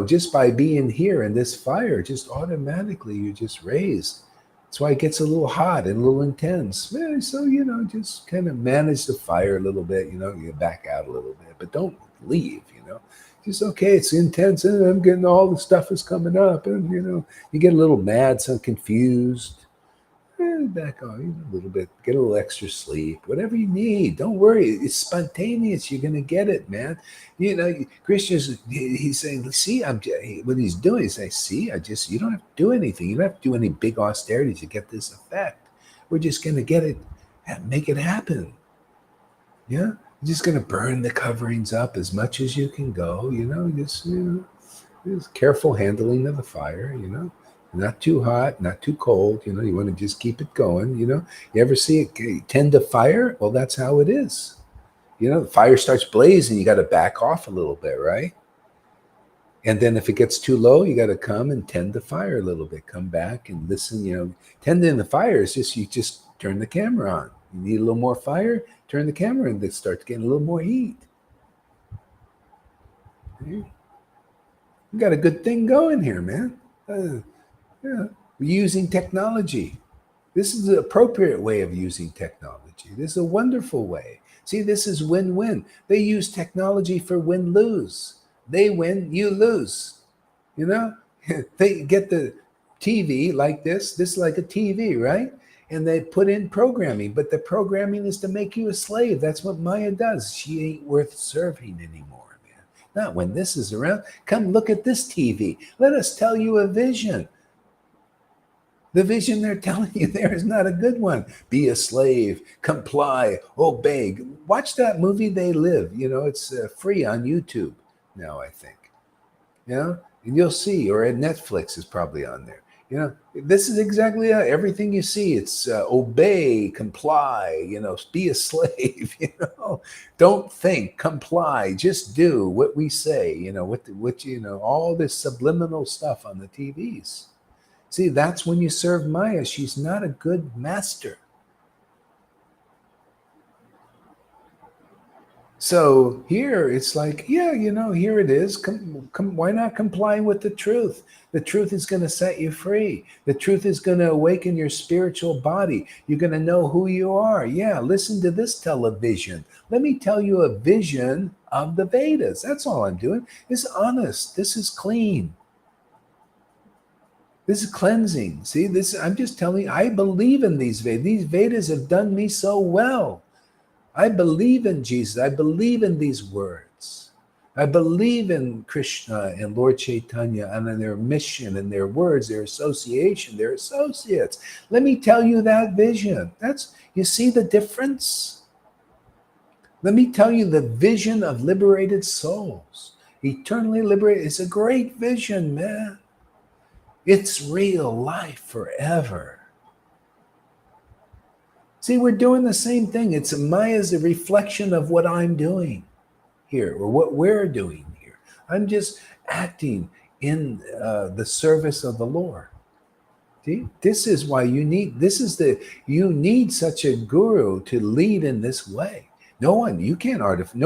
just by being here in this fire, just automatically you're just raised. That's why it gets a little hot and a little intense. So, just kind of manage the fire a little bit, you back out a little bit, but don't leave, Just, okay, it's intense and I'm getting all the stuff is coming up and, you get a little mad, so confused. Back on a little bit, get a little extra sleep, whatever you need. Don't worry, it's spontaneous. You're gonna get it, man. Krishna's he's saying, see, what he's doing. He's saying, see, you don't have to do anything. You don't have to do any big austerities to get this effect. We're just gonna get it and make it happen. Yeah, you're just gonna burn the coverings up as much as you can go. Just careful handling of the fire. Not too hot, not too cold. You want to just keep it going. You ever see it tend to fire? Well, that's how it is. The fire starts blazing. You got to back off a little bit, right? And then if it gets too low, you got to come and tend the fire a little bit. Come back and listen. Tending the fire is you just turn the camera on. You need a little more fire, turn the camera and it starts getting a little more heat. You got a good thing going here, man. Yeah, using technology. This is the appropriate way of using technology. This is a wonderful way. See, this is win-win. They use technology for win-lose. They win, you lose. They get the TV like this is like a TV, right? And they put in programming, but the programming is to make you a slave. That's what Maya does. She ain't worth serving anymore, man. Not when this is around. Come look at this TV. Let us tell you a vision. The vision they're telling you there is not a good one. Be a slave, comply, obey. Watch that movie, They Live. It's free on YouTube now, I think. And you'll see, or at Netflix is probably on there. This is exactly everything you see. It's obey, comply, be a slave, Don't think, comply, just do what we say, all this subliminal stuff on the TVs. See, that's when you serve Maya. She's not a good master. So here it's like, here it is. Why not complying with the truth? The truth is going to set you free. The truth is going to awaken your spiritual body. You're going to know who you are. Yeah, listen to this television. Let me tell you a vision of the Vedas. That's all I'm doing. It's honest. This is clean. This is cleansing. See, I'm just telling you, I believe in these Vedas. These Vedas have done me so well. I believe in Jesus. I believe in these words. I believe in Krishna and Lord Caitanya and in their mission and their words, their association, their associates. Let me tell you that vision. You see the difference? Let me tell you the vision of liberated souls. Eternally liberated. It's a great vision, man. It's real life forever. See, we're doing the same thing. Maya's a reflection of what I'm doing here, or what we're doing here. I'm just acting in the service of the Lord. See, this is why you need such a guru to lead in this way. No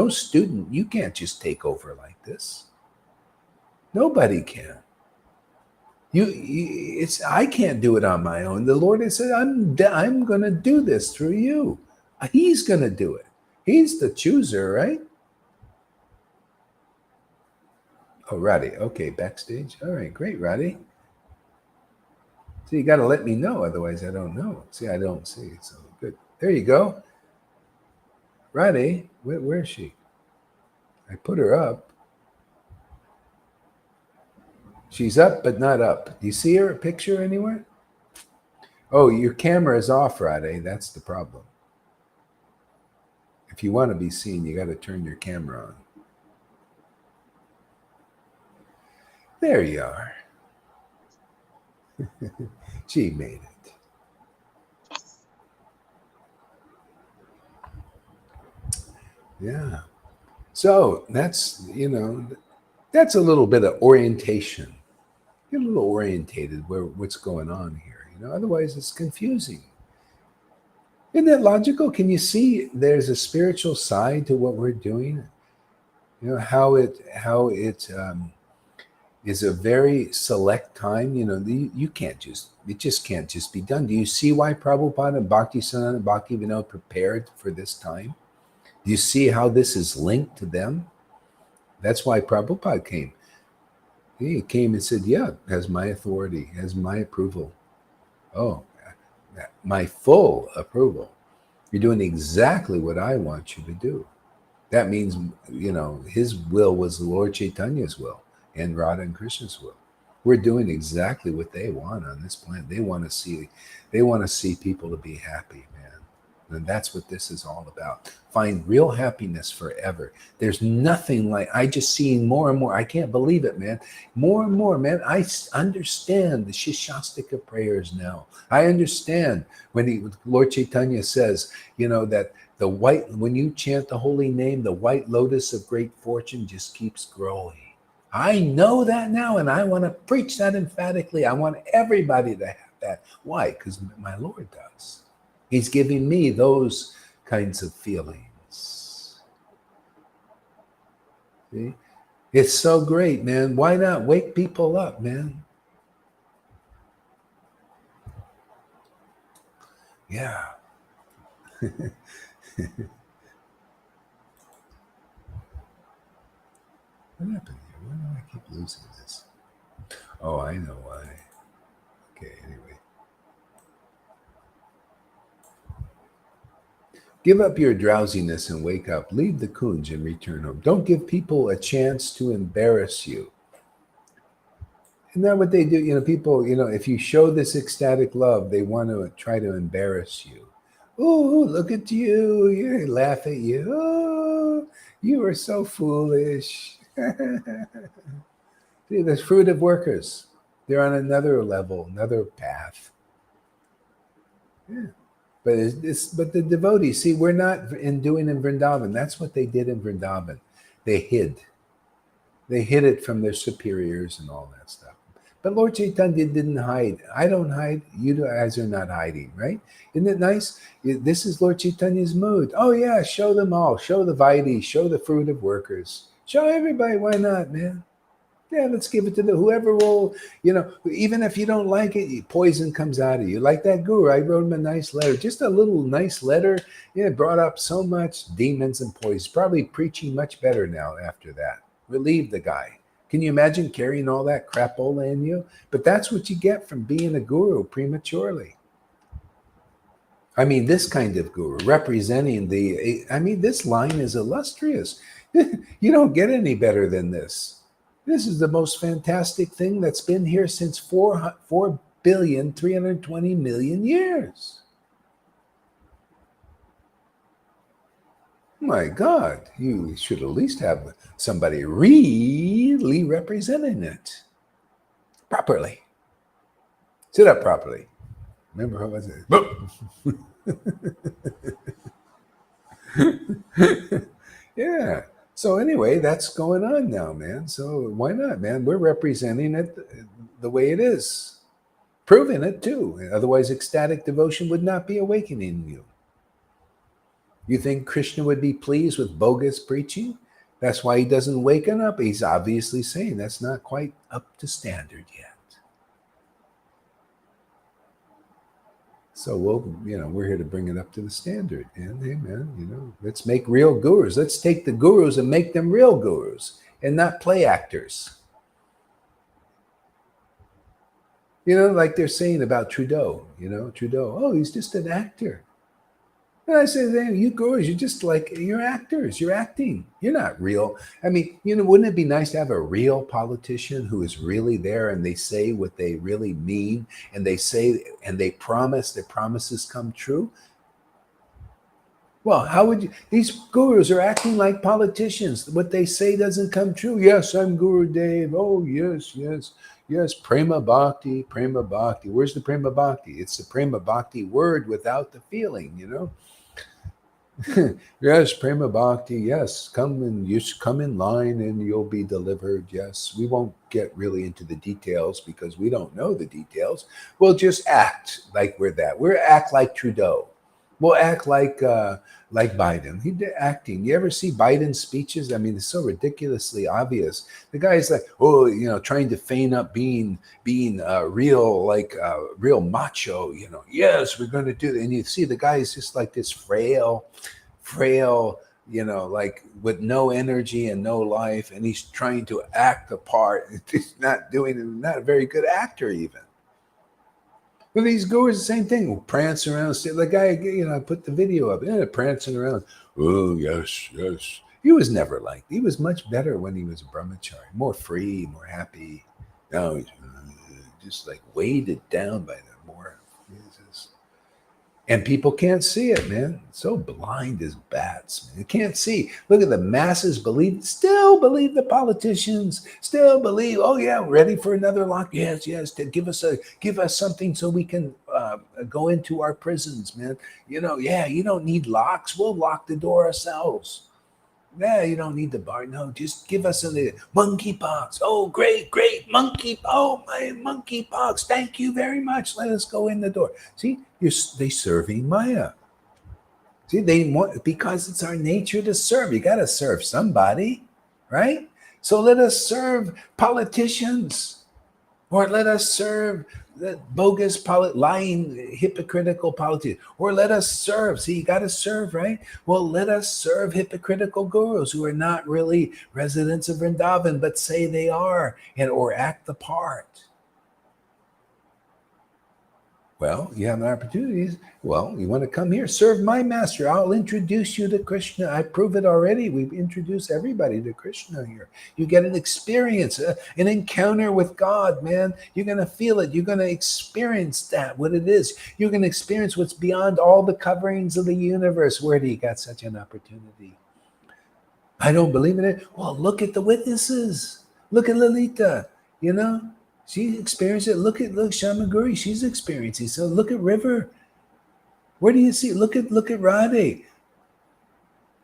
student, you can't just take over like this. Nobody can. I can't do it on my own. The Lord has said, I'm going to do this through you. He's going to do it. He's the chooser, right? Oh, Roddy. Okay, backstage. All right, great, Roddy. So you got to let me know, otherwise I don't know. See, I don't see. So good. There you go. Roddy, where is she? I put her up. She's up, but not up. Do you see her picture anywhere? Oh, your camera is off, Roddy. That's the problem. If you want to be seen, you got to turn your camera on. There you are. She made it. Yeah. So that's, that's a little bit of orientation. Get a little orientated where what's going on here. Otherwise it's confusing. Isn't that logical? Can you see there's a spiritual side to what we're doing? How it is a very select time. You can't it just can't just be done. Do you see why Prabhupada and Bhaktisiddhanta and Bhaktivinoda prepared for this time? Do you see how this is linked to them? That's why Prabhupada came. He came and said, yeah, has my authority, has my approval. Oh, my full approval. You're doing exactly what I want you to do. That means, his will was Lord Chaitanya's will and Radha and Krishna's will. We're doing exactly what they want on this planet. They want to see people to be happy, man. And that's what this is all about. Find real happiness forever. There's nothing like, I just see more and more. I can't believe it, man. More and more, man. I understand the Shishastika prayers now. I understand when Lord Chaitanya says, that when you chant the holy name, the white lotus of great fortune just keeps growing. I know that now, and I want to preach that emphatically. I want everybody to have that. Why? Because my Lord does. He's giving me those kinds of feelings. See? It's so great, man. Why not wake people up, man? Yeah. What happened here? Why do I keep losing this? Oh, I know why. Okay, anyway. Give up your drowsiness and wake up. Leave the kunj and return home. Don't give people a chance to embarrass you. Isn't that what they do? People, if you show this ecstatic love, they want to try to embarrass you. Oh, look at you. You laugh at you. Oh, you are so foolish. See, the fruit of workers. They're on another level, another path. Yeah. But the devotees, see, we're not doing in Vrindavan. That's what they did in Vrindavan. They hid. They hid it from their superiors and all that stuff. But Lord Chaitanya didn't hide. I don't hide. You guys are not hiding, right? Isn't it nice? This is Lord Chaitanya's mood. Oh yeah, show them all. Show the Vaidis. Show the fruit of workers. Show everybody. Why not, man? Yeah, let's give it to whoever will, even if you don't like it, poison comes out of you. Like that guru, I wrote him a nice letter, just a little nice letter. Yeah, it brought up so much demons and poison. Probably preaching much better now after that. Relieved the guy. Can you imagine carrying all that crapola in you? But that's what you get from being a guru prematurely. I mean, this kind of guru representing this line is illustrious. You don't get any better than this. This is the most fantastic thing that's been here since 4,320,000,000 years. My God, you should at least have somebody really representing it properly. Sit up properly. Remember how I said, yeah. So anyway, that's going on now, man. So why not, man? We're representing it the way it is, proving it too. Otherwise, ecstatic devotion would not be awakening you. You think Krishna would be pleased with bogus preaching? That's why he doesn't waken up. He's obviously saying that's not quite up to standard yet. So we're here to bring it up to the standard. And hey, man, let's make real gurus. Let's take the gurus and make them real gurus and not play actors. Like they're saying about Trudeau. Trudeau. Oh, he's just an actor. And I say, hey, you gurus, you're actors. You're acting. You're not real. I mean, wouldn't it be nice to have a real politician who is really there and they say what they really mean and they say and they promise, their promises come true? Well, how would you? These gurus are acting like politicians. What they say doesn't come true. Yes, I'm Guru Dev. Oh, yes, yes, yes. Prema Bhakti, Prema Bhakti. Where's the Prema Bhakti? It's the Prema Bhakti word without the feeling, you know? Yes, Prema Bhakti. Yes, come and you come in line and you'll be delivered. Yes, we won't get really into the details because we don't know the details. We'll just act like we're that. We'll act like Trudeau. We'll act like Biden. Acting. You ever see Biden's speeches? I mean, it's so ridiculously obvious. The guy's like, oh, trying to feign up being real, like real macho. Yes, we're going to do that. And you see the guy is just like this frail, like with no energy and no life, and he's trying to act a part. He's not a very good actor even. Well, these gurus, the same thing, prancing around. The guy, I put the video up, prancing around. Oh, yes, yes. He was never like, he was much better when he was a brahmachari, more free, more happy. Now he's just like weighted down by the more. And people can't see it, man. So blind as bats, man. You can't see. Look at the masses still believe the politicians, still believe, oh yeah, ready for another lock. Yes, yes, to give us something so we can go into our prisons, man. Yeah, you don't need locks. We'll lock the door ourselves. Yeah, you don't need the bar. No, just give us a monkeypox. Oh, great, monkey. Oh, my monkeypox. Thank you very much. Let us go in the door. See, they serving Maya. See, they want, because it's our nature to serve. You got to serve somebody, right? So let us serve politicians, or let us serve the bogus, lying, hypocritical politicians, or let us serve. See, you got to serve, right? Well, let us serve hypocritical gurus who are not really residents of Vrindavan, but say they are, or act the part. Well, you have opportunities. Well, you want to come here, serve my master. I'll introduce you to Krishna. I prove it already. We've introduced everybody to Krishna here. You get an experience, an encounter with God, man. You're going to feel it. You're going to experience that, what it is. You're going to experience what's beyond all the coverings of the universe. Where do you got such an opportunity? I don't believe in it. Well, look at the witnesses. Look at Lalita, She experienced it. Look Shamaguri, she's experiencing. So look at River. Where do you see? Look at Radhe.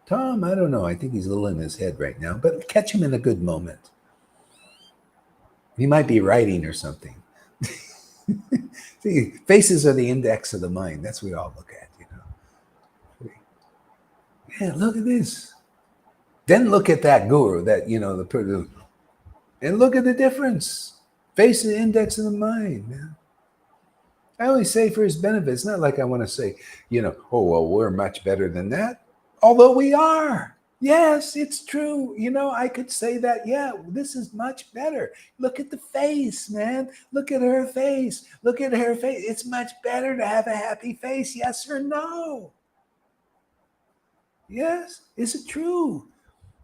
Tom, I don't know. I think he's a little in his head right now, but catch him in a good moment. He might be writing or something. See, faces are the index of the mind. That's what we all look at, Yeah, look at this. Then look at that guru, the person, and look at the difference. Face the index of the mind, man. I only say for his benefit. It's not like I want to say, oh, well, we're much better than that. Although we are. Yes, it's true. I could say that, yeah, this is much better. Look at the face, man. Look at her face. Look at her face. It's much better to have a happy face, yes or no? Yes, is it true?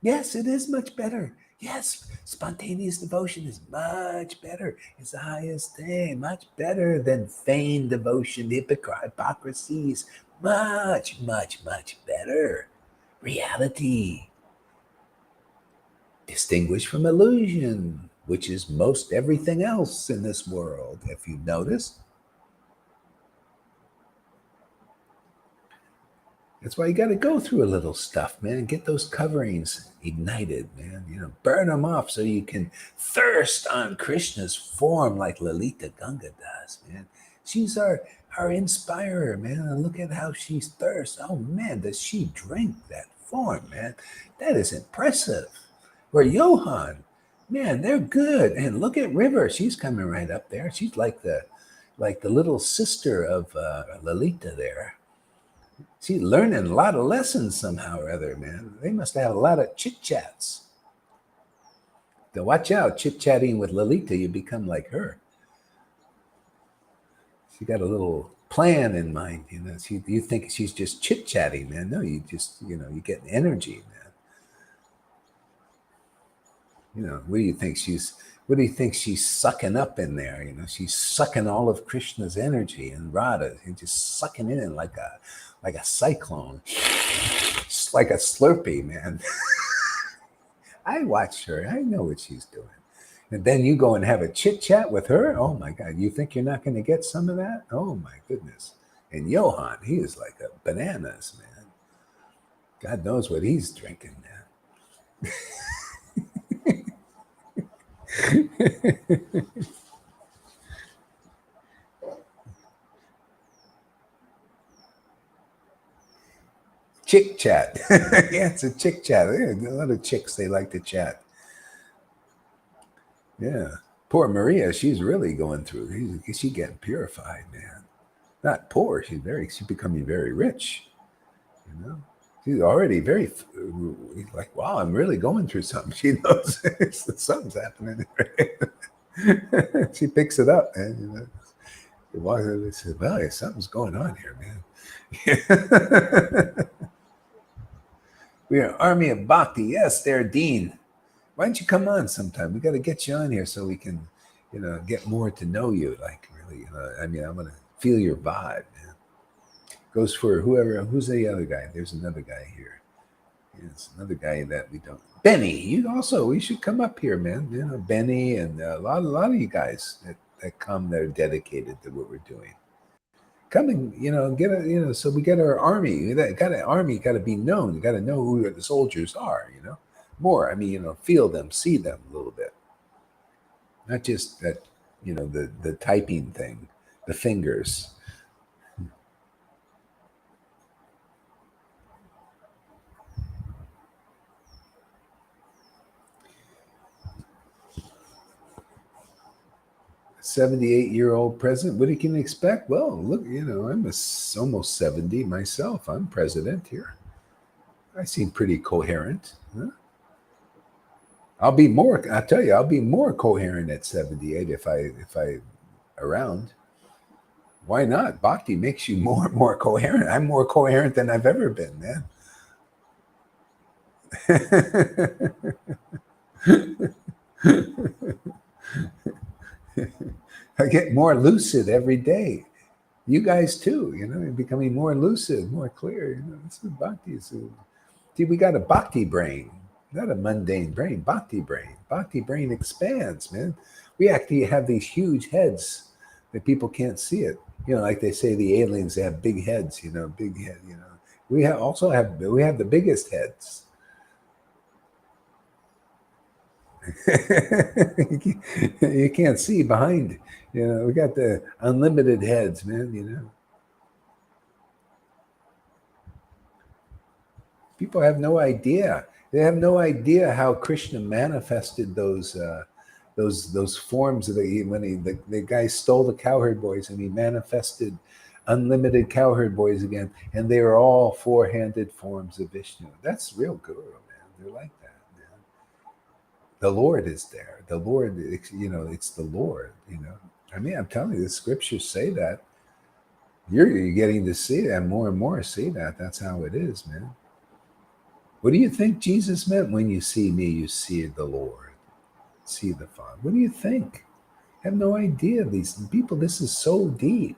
Yes, it is much better. Yes, spontaneous devotion is much better. It's the highest thing, much better than feigned devotion, hypocrisies. Much, much, much better. Reality. Distinguished from illusion, which is most everything else in this world, if you've noticed. That's why you got to go through a little stuff, man, and get those coverings ignited, man. Burn them off so you can thirst on Krishna's form like Lalita Ganga does, man. She's our inspirer, man. And look at how she thirsts. Oh, man, does she drink that form, man? That is impressive. Or Johan, man, they're good. And look at River. She's coming right up there. She's like the little sister of Lalita there. She's learning a lot of lessons somehow or other, man. They must have a lot of chit-chats. So watch out, chit-chatting with Lalita, you become like her. She got a little plan in mind, you think she's just chit-chatting, man. No, you just, you get energy, man. What do you think she's sucking up in there? She's sucking all of Krishna's energy and Radha and just sucking it in like a cyclone. It's like a Slurpee, man. I watch her. I know what she's doing. And then you go and have a chit chat with her. Oh my God. You think you're not going to get some of that? Oh my goodness. And Johann, he is like a bananas, man. God knows what he's drinking, man. Chick chat. Yeah, it's a chick chat. A lot of chicks, they like to chat. Yeah. Poor Maria, she's really going through. She's getting purified, man. Not poor. She's becoming very rich. You know, she's already very like, wow, I'm really going through something. She knows something's happening. She picks it up, and she walks in and says, well, something's going on here, man. We are Army of Bhakti. Yes, they're Dean. Why don't you come on sometime? We got to get you on here so we can, get more to know you. Like really, I mean, I want to feel your vibe, man. Goes for whoever. Who's the other guy? There's another guy here. It's another guy that we don't. Benny, you should come up here, man. Benny and a lot of you guys that come that are dedicated to what we're doing. Come and get a so we get our army. Got an army. Got to be known. You got to know who the soldiers are. More. I mean, feel them, see them a little bit. Not just that, the typing thing, the fingers. A 78-year-old president. What can you expect? Well, look, I'm almost 70 myself. I'm president here. I seem pretty coherent. Huh? I'll tell you, I'll be more coherent at 78 if I around. Why not? Bhakti makes you more and more coherent. I'm more coherent than I've ever been, man. I get more lucid every day. You guys too, you're becoming more lucid, more clear. This is Bhakti. See, we got a Bhakti brain, not a mundane brain. Bhakti brain. Bhakti brain expands, man. We actually have these huge heads that people can't see it. Like they say, the aliens, they have big heads. Big head. We have the biggest heads. You can't see behind. We got the unlimited heads, man. People have no idea. They have no idea how Krishna manifested those forms of the guy stole the cowherd boys and he manifested unlimited cowherd boys again, and they are all four-handed forms of Vishnu. That's real guru, man. They're like that, man. The Lord is there. The Lord, it's the Lord. I mean, I'm telling you, the scriptures say that. You're getting to see that more and more. See that. That's how it is, man. What do you think Jesus meant when you see me, you see the Lord, see the Father? What do you think? I have no idea. These people, this is so deep.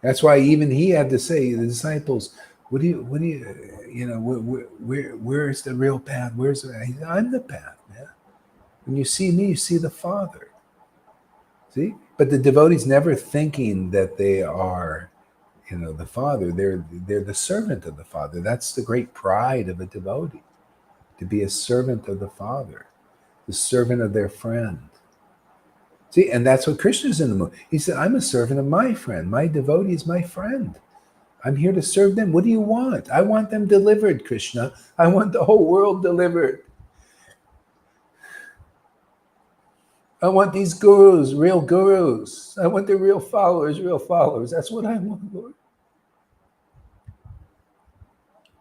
That's why even he had to say, the disciples, where's the real path? I'm the path, man. When you see me, you see the Father. See? But the devotees never thinking that they are the Father. They're the servant of the Father. That's the great pride of a devotee, to be a servant of the Father, the servant of their friend. See, and that's what Krishna's in the mood. He said, I'm a servant of my friend. My devotee is my friend. I'm here to serve them. What do you want? I want them delivered, Krishna. I want the whole world delivered. I want these gurus, real gurus. I want the real followers, real followers. That's what I want, Lord.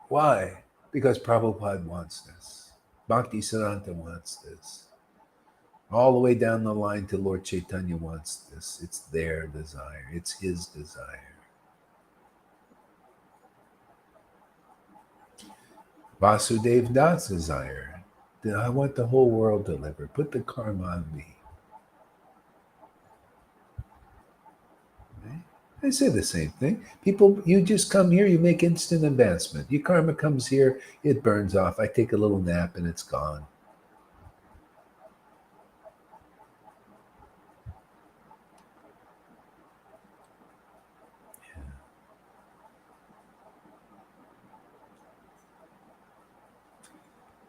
Why? Because Prabhupada wants this. Bhakti Siddhanta wants this. All the way down the line to Lord Caitanya wants this. It's their desire. It's his desire. Vasudev Das' desire. I want the whole world delivered. Put the karma on me. Okay? I say the same thing. People, you just come here, you make instant advancement. Your karma comes here, it burns off. I take a little nap and it's gone.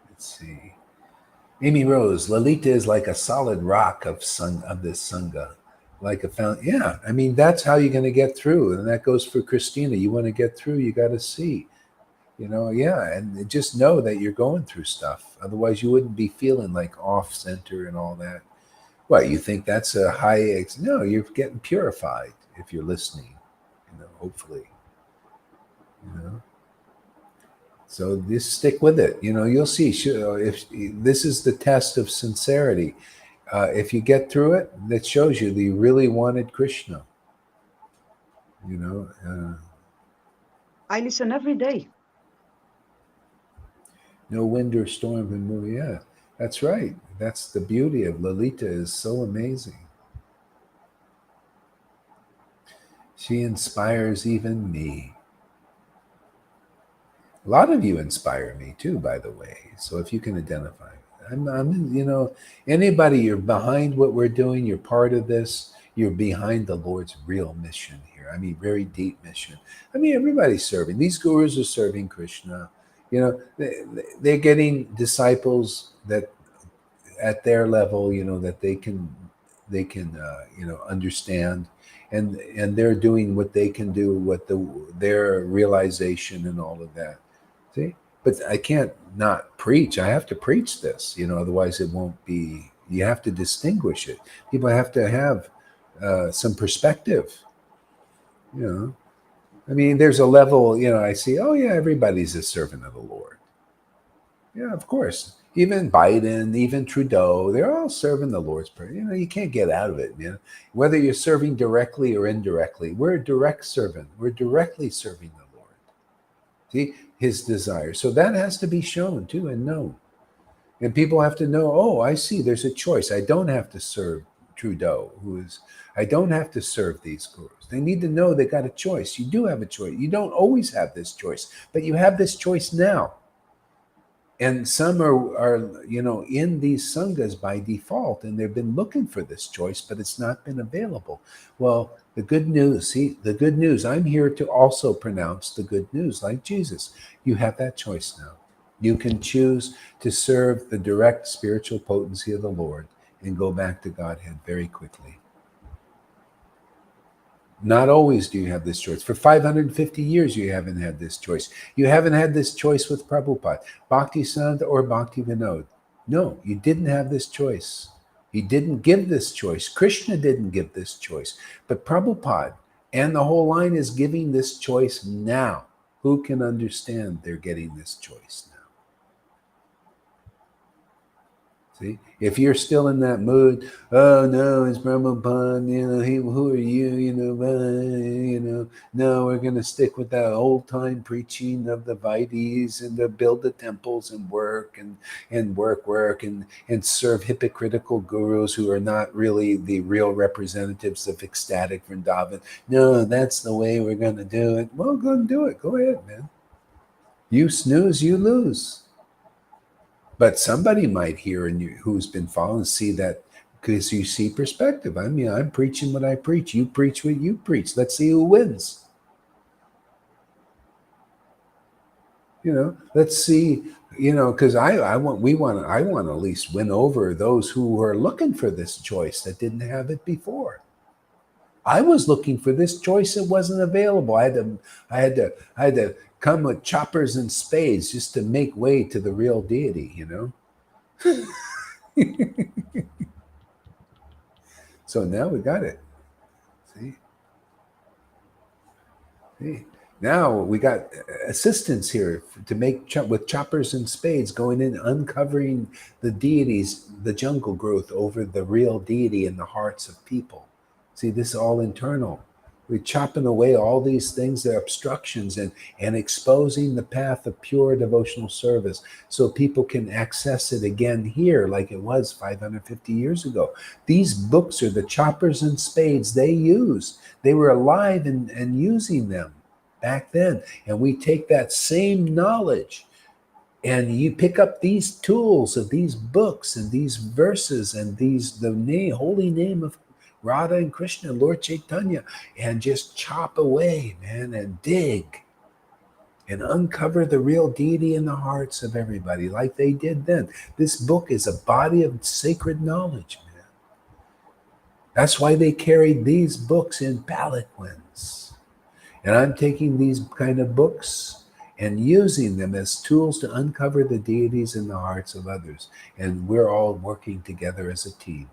Let's see. Amy Rose, Lalita is like a solid rock of this sangha, like a fountain. Yeah, I mean that's how you're going to get through, and that goes for Christina. You want to get through, you got to see, yeah, and just know that you're going through stuff. Otherwise, you wouldn't be feeling like off center and all that. What you think that's a No, you're getting purified if you're listening. Hopefully, you know. So just stick with it. You'll see. If this is the test of sincerity, if you get through it, that shows you that you really wanted Krishna. You know, I listen every day. no wind or storm can move. Yeah, that's right. That's the beauty of Lalita. Is so amazing. She inspires even me. A lot of you inspire me too, by the way. So if you can identify, anybody, you're behind what we're doing, you're part of this, you're behind the Lord's real mission here. I mean, very deep mission. I mean, everybody's serving. These gurus are serving Krishna. They're getting disciples that at their level, that they can understand, and they're doing what they can do, their realization and all of that. See, but I can't not preach. I have to preach this, otherwise it won't be. You have to distinguish it. People have to have some perspective. I mean, there's a level. I see. Oh yeah, everybody's a servant of the Lord. Yeah, of course. Even Biden, even Trudeau, they're all serving the Lord's prayer. You can't get out of it, man. Whether you're serving directly or indirectly, we're a direct servant. We're directly serving the Lord. See, his desire. So that has to be shown too and known. And people have to know, oh, I see, there's a choice. I don't have to serve Trudeau, I don't have to serve these gurus. They need to know they got a choice. You do have a choice. You don't always have this choice, but you have this choice now. And some are in these sanghas by default, and they've been looking for this choice, but it's not been available. Well, the good news, I'm here to also pronounce the good news like Jesus. You have that choice now. You can choose to serve the direct spiritual potency of the Lord and go back to Godhead very quickly. Not always do you have this choice. For 550 years, you haven't had this choice. You haven't had this choice with Prabhupada, Bhaktisiddhanta, or Bhakti Vinod. No, you didn't have this choice. He didn't give this choice. Krishna didn't give this choice. But Prabhupada and the whole line is giving this choice now. Who can understand they're getting this choice now? See, if you're still in that mood, oh no, it's Brahmapan, who are you, no, we're going to stick with that old time preaching of the Vaidis and to build the temples and work and work and serve hypocritical gurus who are not really the real representatives of ecstatic Vrindavan. No, that's the way we're going to do it. Well, go and do it. Go ahead, man. You snooze, you lose. But somebody might hear who's been following, see that, because you see perspective. I mean, I'm preaching what I preach. You preach what you preach. Let's see who wins. Let's see. Because I want to at least win over those who are looking for this choice that didn't have it before. I was looking for this choice; it wasn't available. I had to come with choppers and spades just to make way to the real deity. So now we got it. See? Now we got assistants here to make with choppers and spades, going in, uncovering the deities, the jungle growth over the real deity in the hearts of people. See, this is all internal. We're chopping away all these things, the obstructions, and exposing the path of pure devotional service so people can access it again here like it was 550 years ago. These books are the choppers and spades they use. They were alive and using them back then. And we take that same knowledge and you pick up these tools of these books and these verses and holy name of Radha and Krishna, Lord Caitanya, and just chop away, man, and dig and uncover the real deity in the hearts of everybody like they did then. This book is a body of sacred knowledge, man. That's why they carried these books in palanquins. And I'm taking these kind of books and using them as tools to uncover the deities in the hearts of others. And we're all working together as a team.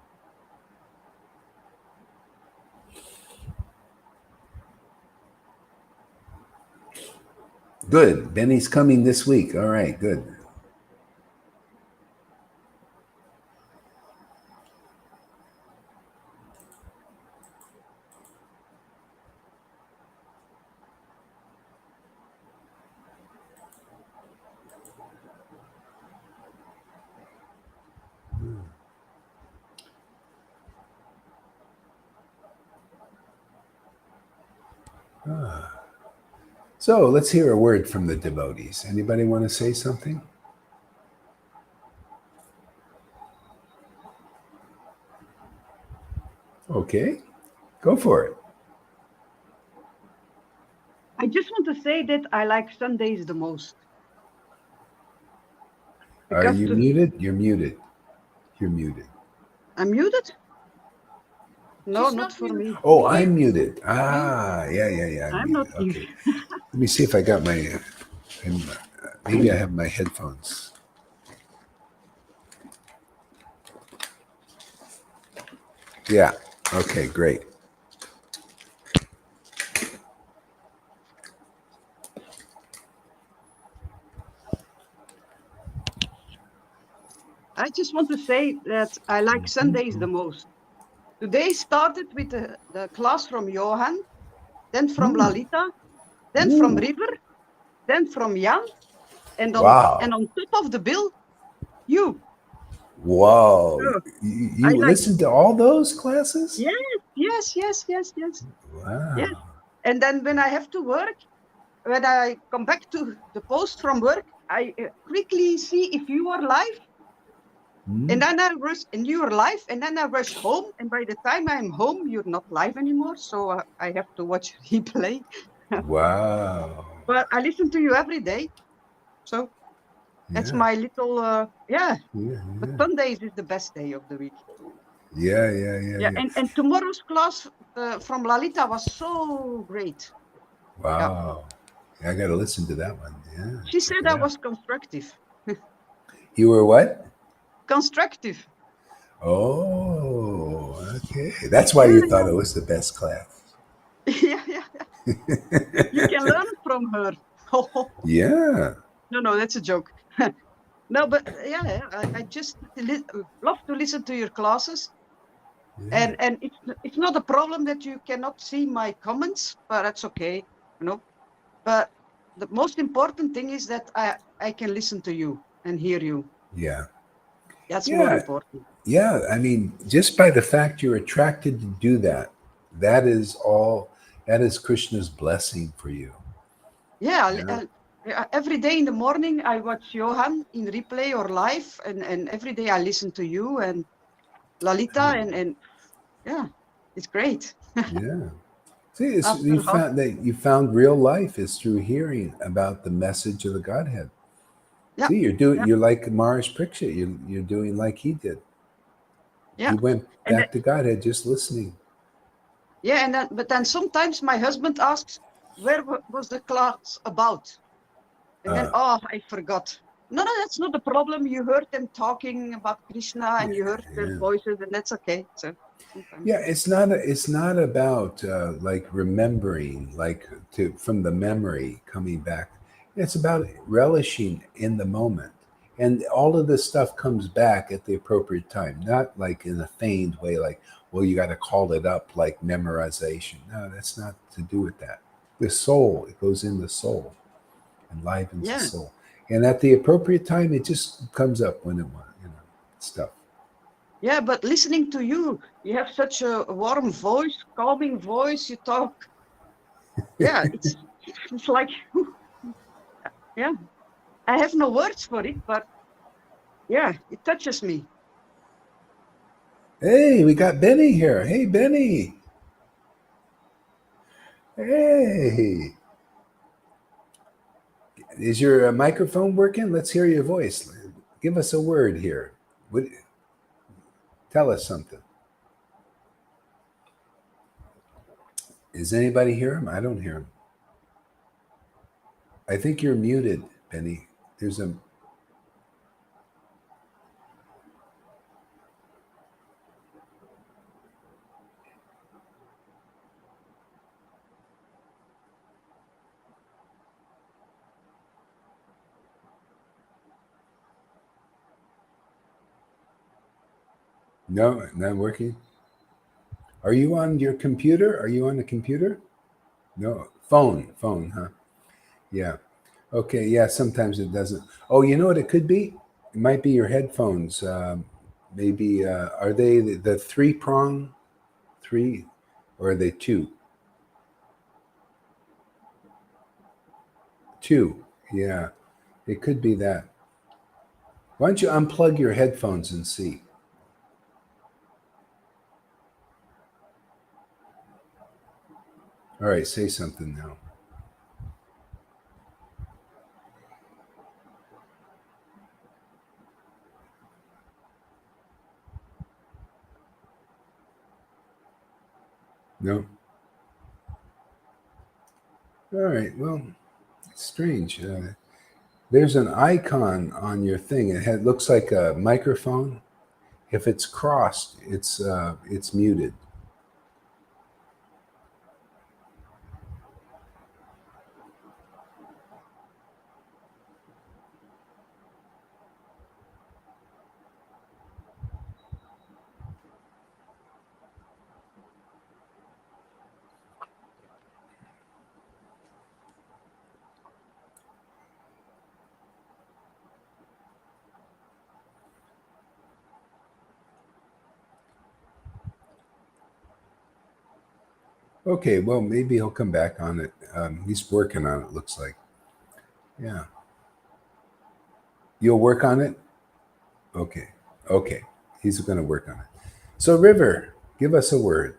Good. Benny's coming this week. All right, good. So let's hear a word from the devotees. Anybody want to say something? Okay, go for it. I just want to say that I like Sundays the most. Are you muted? You're muted. You're muted. I'm muted? No, not for me. Oh, I'm muted. Yeah. I'm muted. not Okay. muted. Let me see if I got my, maybe I have my headphones. Yeah. Okay, great. I just want to say that I like Sundays the most. Today started with the class from Johan, then from Lalita, then from River, then from Jan, and on top of the bill, you. Wow. So, You listened to all those classes? Yes. Wow. Yes. And then when I have to work, when I come back to the post from work, I quickly see if you are live. And then I rush, and you are live, and then I rush home. And by the time I'm home, you're not live anymore. So I have to watch replay. Wow. But I listen to you every day. So that's my little, But Sundays is the best day of the week. Yeah. And tomorrow's class from Lalita was so great. Wow. I got to listen to that one. Yeah. She said I was constructive. You were what? Constructive. Oh, okay. That's why you thought it was the best class. Yeah. You can learn from her. Yeah. No, that's a joke. No, but I just love to listen to your classes. Yeah. And it's not a problem that you cannot see my comments, but that's okay, But the most important thing is that I can listen to you and hear you. Yeah. That's more important. Yeah, I mean, just by the fact you're attracted to do that, that is Krishna's blessing for you. Yeah. Every day in the morning I watch Johan in replay or live, and every day I listen to you and Lalita, and it's great. Yeah. See, you found real life is through hearing about the message of the Godhead. Yeah. See, you're like Maharaj Parikshit. You're doing like he did. Yeah. He went back to Godhead just listening. Yeah, but then sometimes my husband asks, "Where was the class about?" And then, I forgot. No, that's not the problem. You heard them talking about Krishna, and you heard their voices, and that's okay. So sometimes. Yeah, it's not about like remembering, from the memory coming back. It's about relishing in the moment, and all of this stuff comes back at the appropriate time, not like in a feigned way, like, well, you got to call it up like memorization. No, that's not to do with that. The soul, it goes in the soul, enlivens the soul. And at the appropriate time, it just comes up when it wants, stuff. Yeah, but listening to you, you have such a warm voice, calming voice. You talk. Yeah, it's like, yeah. I have no words for it, but yeah, it touches me. Hey, we got Benny here. Hey, Benny. Hey. Is your microphone working? Let's hear your voice. Give us a word here. Tell us something. Is anybody hear him? I don't hear him. I think you're muted, Benny. There's a... No, not working. Are you on your computer? Are you on the computer? No. Phone, huh? Yeah. Okay, yeah, sometimes it doesn't. Oh, you know what it could be? It might be your headphones. Maybe, are they the three-prong? Three? Or are they two? Two, yeah. It could be that. Why don't you unplug your headphones and see? All right, say something now. No? All right, well, it's strange. There's an icon on your thing. It looks like a microphone. If it's crossed, it's muted. Okay, well, maybe he'll come back on it. He's working on it, looks like. Yeah. You'll work on it? Okay. Okay. He's going to work on it. So, River, give us a word.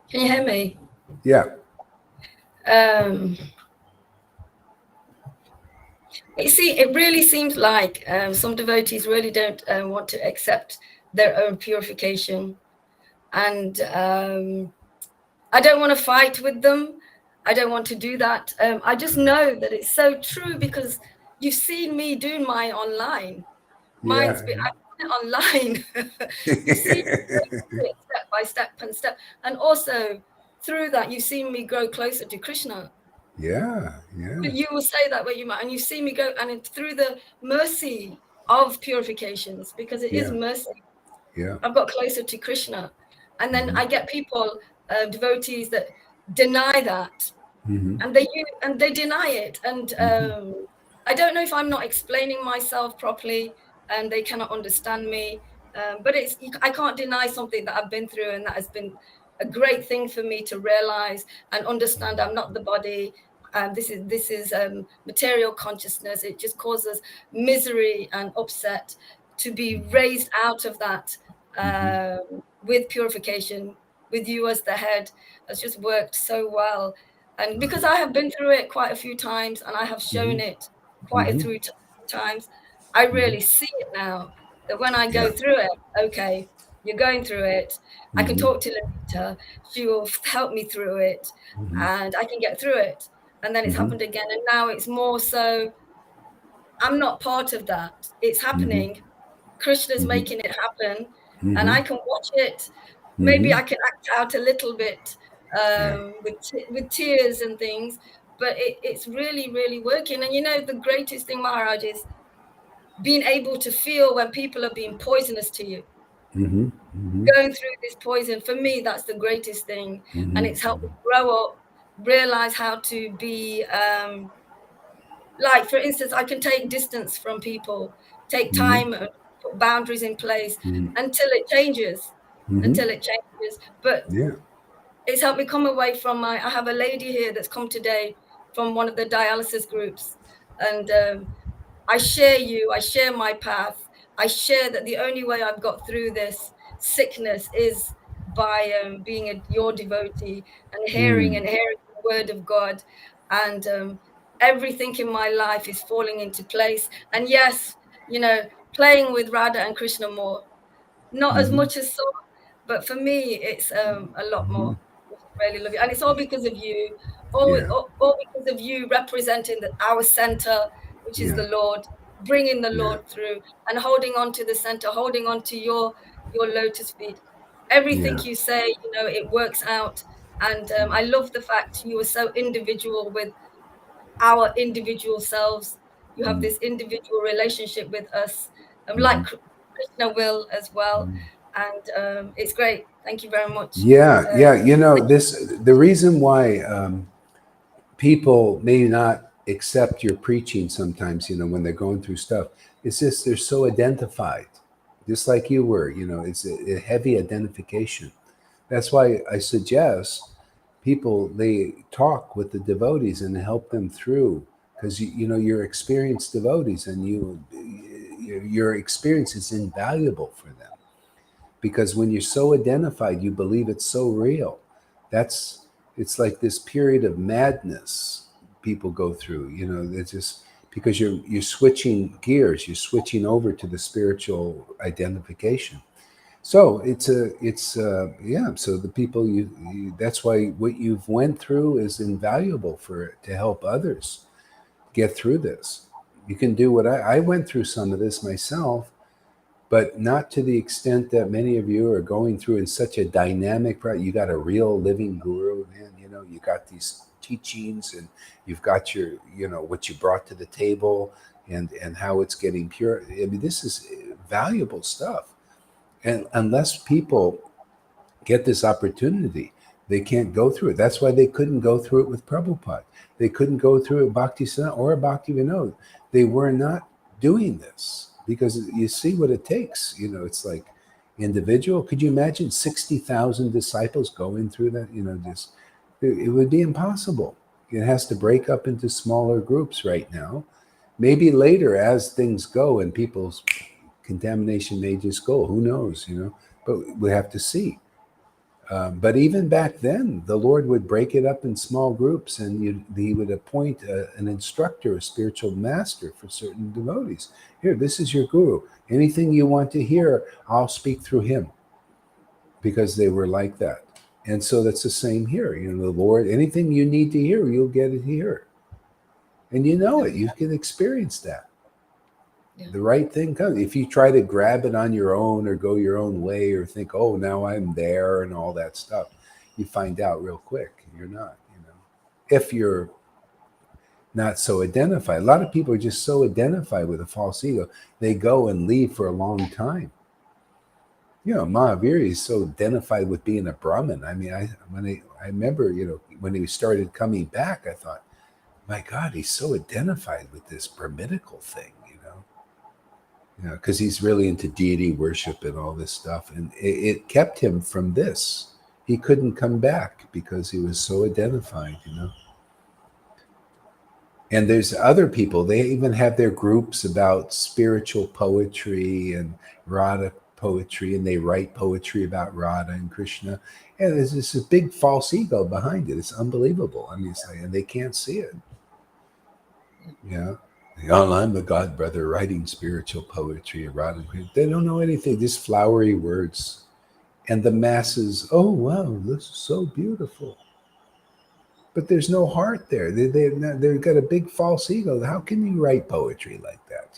Can you hear me? Yeah. You see, it really seems like some devotees really don't want to accept their own purification. And I don't want to fight with them. I don't want to do that. I just know that it's so true because you've seen me do mine online. Mine's been online. You've seen me step by step and step. And also through that, you've seen me grow closer to Krishna. Yeah. You will say that where you might, and you see me go, and through the mercy of purifications, because it is mercy. Yeah. I've got closer to Krishna, and then I get people, devotees that deny that, and they deny it, and I don't know if I'm not explaining myself properly, and they cannot understand me, but I can't deny something that I've been through, and that has been a great thing for me to realize and understand. I'm not the body. This is material consciousness. It just causes misery and upset. To be raised out of that with purification, with you as the head, has just worked so well. And because I have been through it quite a few times, and I have shown it quite a few times, I really see it now. That when I go through it, okay, you're going through it. I can talk to Lolita. She will help me through it, and I can get through it. And then it's happened again, and now it's more so. I'm not part of that. It's happening. Krishna's making it happen, and I can watch it. Maybe I can act out a little bit with tears and things, but it's really, really working. And the greatest thing, Maharaj, is being able to feel when people are being poisonous to you, Mm-hmm. Mm-hmm. going through this poison, for me, that's the greatest thing. Mm-hmm. And it's helped me grow up, realize how to be, like, for instance, I can take distance from people, take time and put boundaries in place Mm-hmm. until it changes, But Yeah. it's helped me come away from I have a lady here that's come today from one of the dialysis groups. And I share my path. I share that the only way I've got through this sickness is by being your devotee and hearing the word of God. And everything in my life is falling into place. And yes, playing with Radha and Krishna more, not as much as so, but for me, it's a lot more. Really love you, and it's all because of you. Yeah. All because of you representing our center, which is Yeah. the Lord, bringing the Yeah. Lord through, and holding on to the center, holding on to your lotus feet. Everything Yeah. you say, it works out. And I love the fact you were so individual with our individual selves. You have this individual relationship with us, like Krishna will as well. And it's great. Thank you very much. Yeah. Yeah. The reason why people may not accept your preaching sometimes, when they're going through stuff, it's just they're so identified, just like you were. It's a heavy identification. That's why I suggest people, they talk with the devotees and help them through, because you're experienced devotees, and your experience is invaluable for them, because when you're so identified, you believe it's so real. It's like this period of madness people go through. It's just because you're switching gears, you're switching over to the spiritual identification. So yeah. So the people that's why what you've went through is invaluable to help others get through this. You can do what I went through some of this myself, but not to the extent that many of you are going through in such a dynamic. You got a real living guru, man. You got these teachings, and you've got your, what you brought to the table, and how it's getting pure. I mean, this is valuable stuff. And unless people get this opportunity, they can't go through it. That's why they couldn't go through it with Prabhupada. They couldn't go through it with Bhakti Siddhanta or Bhakti Vinod. They were not doing this because you see what it takes. It's like individual. Could you imagine 60,000 disciples going through that? It would be impossible. It has to break up into smaller groups right now. Maybe later, as things go and people's contamination may just go, who knows, but we have to see. But even back then, the Lord would break it up in small groups, and he would appoint an instructor, a spiritual master for certain devotees. Here, this is your guru. Anything you want to hear, I'll speak through him, because they were like that. And so that's the same here. The Lord, anything you need to hear, you'll get it here. And it. You can experience that. Yeah. The right thing comes. If you try to grab it on your own or go your own way or think, oh, now I'm there and all that stuff, you find out real quick you're not, if you're not so identified. A lot of people are just so identified with a false ego, they go and leave for a long time. Mahavir is so identified with being a Brahmin. I mean, I remember, when he started coming back, I thought, my God, he's so identified with this Brahminical thing, because he's really into deity worship and all this stuff. And it kept him from this. He couldn't come back because he was so identified, And there's other people, they even have their groups about spiritual poetry and Radha poetry, and they write poetry about Radha and Krishna. And there's this big false ego behind it. It's unbelievable. I mean, it's like, and they can't see it. I'm the God brother writing spiritual poetry. They don't know anything, just flowery words. And the masses, oh, wow, this is so beautiful. But there's no heart there. They've got a big false ego. How can you write poetry like that,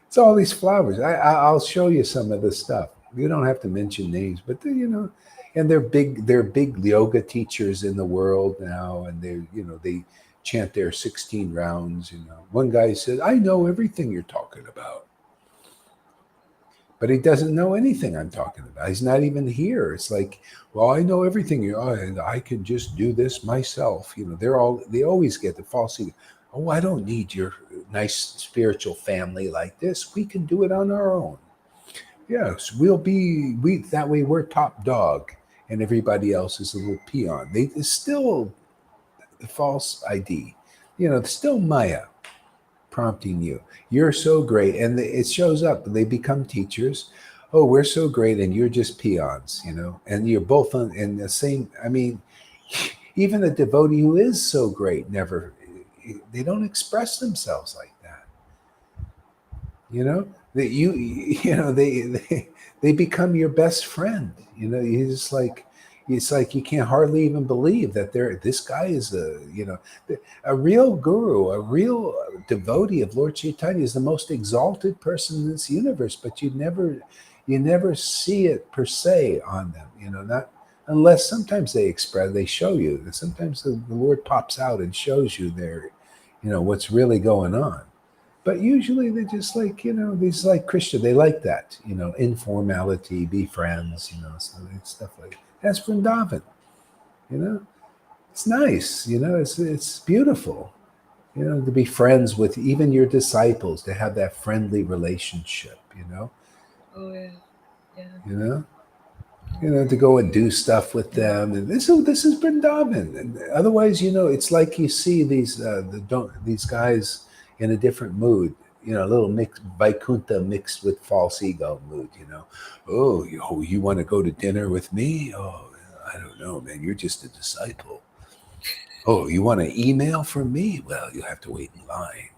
It's all these flowers. I'll show you some of the stuff. You don't have to mention names, but and they're big yoga teachers in the world now, and they chant their 16 rounds. One guy said, I know everything you're talking about. But he doesn't know anything I'm talking about. He's not even here. It's like, well, I know everything. And I can just do this myself. They always get the false ego. Oh, I don't need your nice spiritual family like this. We can do it on our own. Yes, that way we're top dog and everybody else is a little peon. It's still the false ID. It's still Maya prompting you. You're so great. And it shows up. They become teachers. Oh, we're so great. And you're just peons, and you're both in the same. I mean, even a devotee who is so great, they don't express themselves like that. They become your best friend. It's like you can't hardly even believe that this guy is a real guru, a real devotee of Lord Caitanya is the most exalted person in this universe, but you never see it per se on them, not unless sometimes they show you. Sometimes the Lord pops out and shows you what's really going on. But usually they're just like, these like Krishna, they like that, informality, be friends, so it's stuff like that. That's Vrindavan, it's nice, it's beautiful, to be friends with even your disciples, to have that friendly relationship, Oh, yeah. To go and do stuff with them. And this is Vrindavan. And otherwise, it's like you see these guys in a different mood, a little mixed Vaikuntha mixed with false ego mood, Oh, you want to go to dinner with me? Oh, I don't know, man. You're just a disciple. Oh, you want an email from me? Well, you have to wait in line.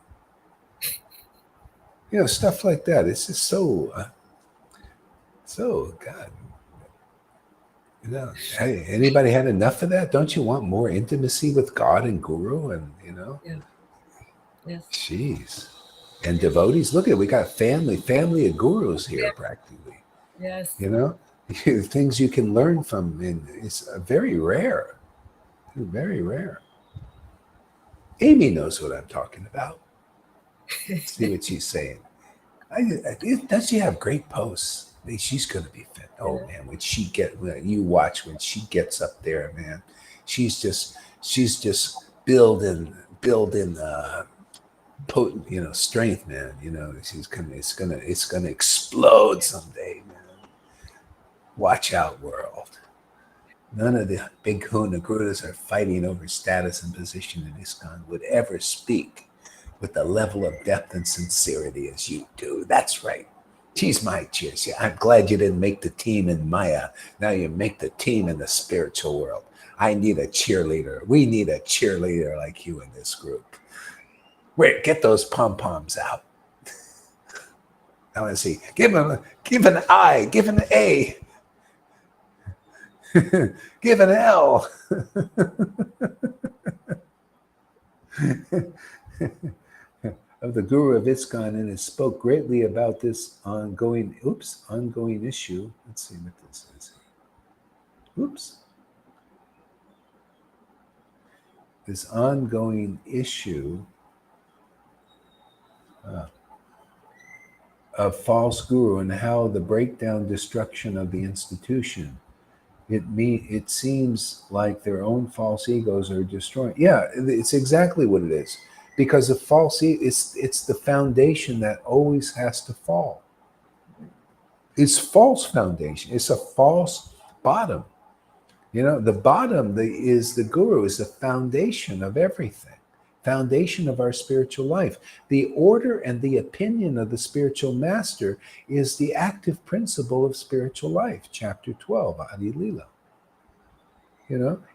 Stuff like that. It's just so God. Hey, anybody had enough of that? Don't you want more intimacy with God and Guru? And Yeah. Yes. Jeez. And devotees, look at we got family of gurus here, practically. Yes. Things you can learn from, and it's very rare. Very rare. Amy knows what I'm talking about. See what she's saying. Does she have great posts? She's gonna be fit. Oh man, you watch when she gets up there, man. She's just building potent, strength, man. It's gonna explode someday, man. Watch out, world. None of the big Huna Gurus are fighting over status and position in ISKCON would ever speak with the level of depth and sincerity as you do. That's right. Geez, my cheers. I'm glad you didn't make the team in Maya. Now you make the team in the spiritual world. I need a cheerleader. We need a cheerleader like you in this group. Wait, get those pom-poms out. I want to see. Give an I, give an A. Give an L. Of the Guru of ISKCON, and it spoke greatly about this ongoing issue. Let's see what this is. This ongoing issue of false guru and how the breakdown, destruction of the institution. It seems like their own false egos are destroying. Yeah, it's exactly what it is. Because the false it's the foundation that always has to fall. It's false foundation. It's a false bottom. The bottom is the guru, is the foundation of everything. Foundation of our spiritual life. The order and the opinion of the spiritual master is the active principle of spiritual life. Chapter 12, Adi Lila.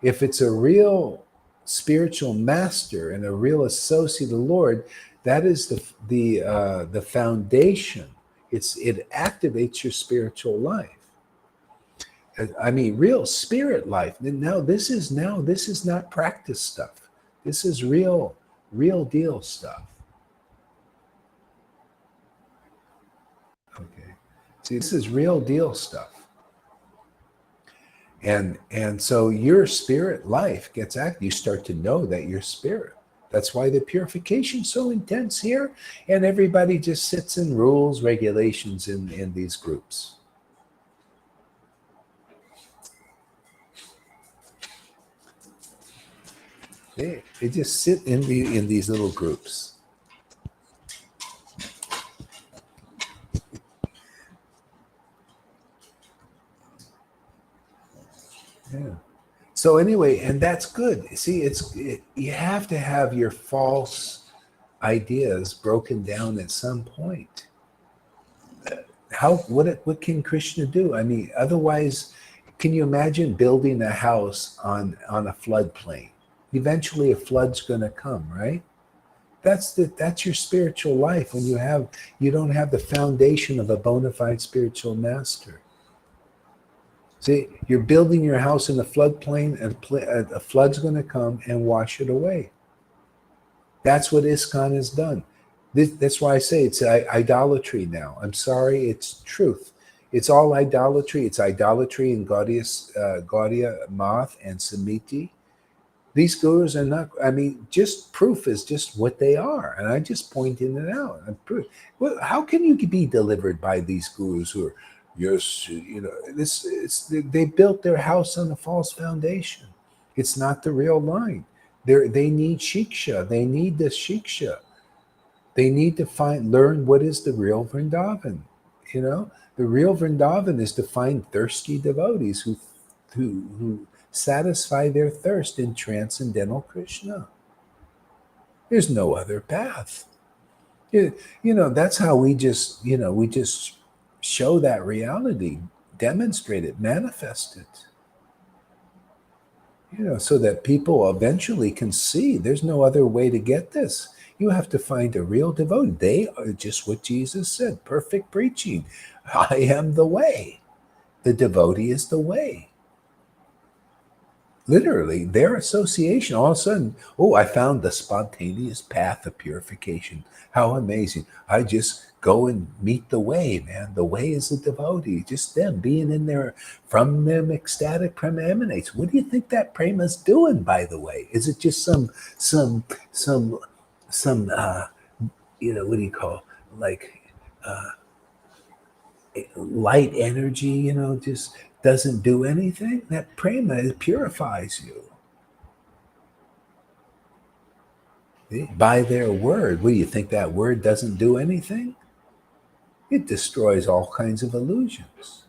If it's a real spiritual master and a real associate of the Lord, that is the foundation. It activates your spiritual life. I mean, real spirit life. Now this is not practice stuff. This is real deal stuff. Okay. See, this is real deal stuff. And so your spirit life gets active. You start to know that you're spirit. That's why the purification's so intense here, and everybody just sits in rules, regulations in these groups. They just sit in these little groups. Yeah. So anyway, and that's good. See, you have to have your false ideas broken down at some point. What can Krishna do? I mean, otherwise, can you imagine building a house on a floodplain? Eventually, a flood's going to come, right? That's your spiritual life when you don't have the foundation of a bona fide spiritual master. See, you're building your house in a floodplain, and a flood's going to come and wash it away. That's what ISKCON has done. That's why I say it's idolatry now. I'm sorry, it's truth. It's all idolatry. It's idolatry in Gaudiya, Math, and Samiti. These gurus are not, I mean, just proof is just what they are. And I just pointed it out. Well, how can you be delivered by these gurus who are, yes, they built their house on a false foundation. It's not the real line. They need shiksha. They need the shiksha. They need to learn what is the real Vrindavan. The real Vrindavan is to find thirsty devotees who satisfy their thirst in transcendental Krishna. There's no other path. That's how we just show that reality, demonstrate it, manifest it. So that people eventually can see there's no other way to get this. You have to find a real devotee. They are just what Jesus said, perfect preaching. I am the way. The devotee is the way. Literally, their association, all of a sudden, I found the spontaneous path of purification. How amazing. I just go and meet the way, man. The way is the devotee. Just them being in there, from them ecstatic prema emanates. What do you think that prema's doing, by the way? Is it just some what do you call, like light energy, just doesn't do anything? That prema, it purifies you. See? By their word. What do you think, that word doesn't do anything? It destroys all kinds of illusions.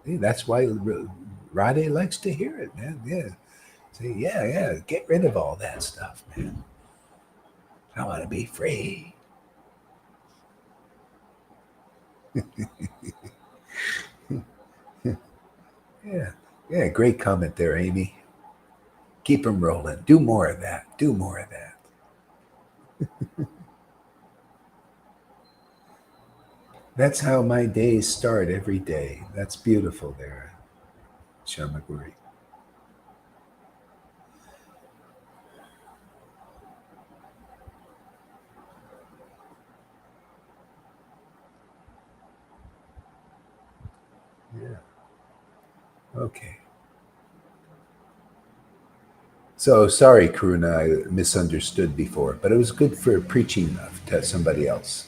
See, that's why Radhe likes to hear it, man. Yeah. See, yeah, get rid of all that stuff, man. I want to be free. Yeah, great comment there, Amy. Keep them rolling. Do more of that. That's how my days start every day. That's beautiful there, Shamaguri. Yeah. Okay. So sorry, Karuna, I misunderstood before, but it was good for preaching to somebody else.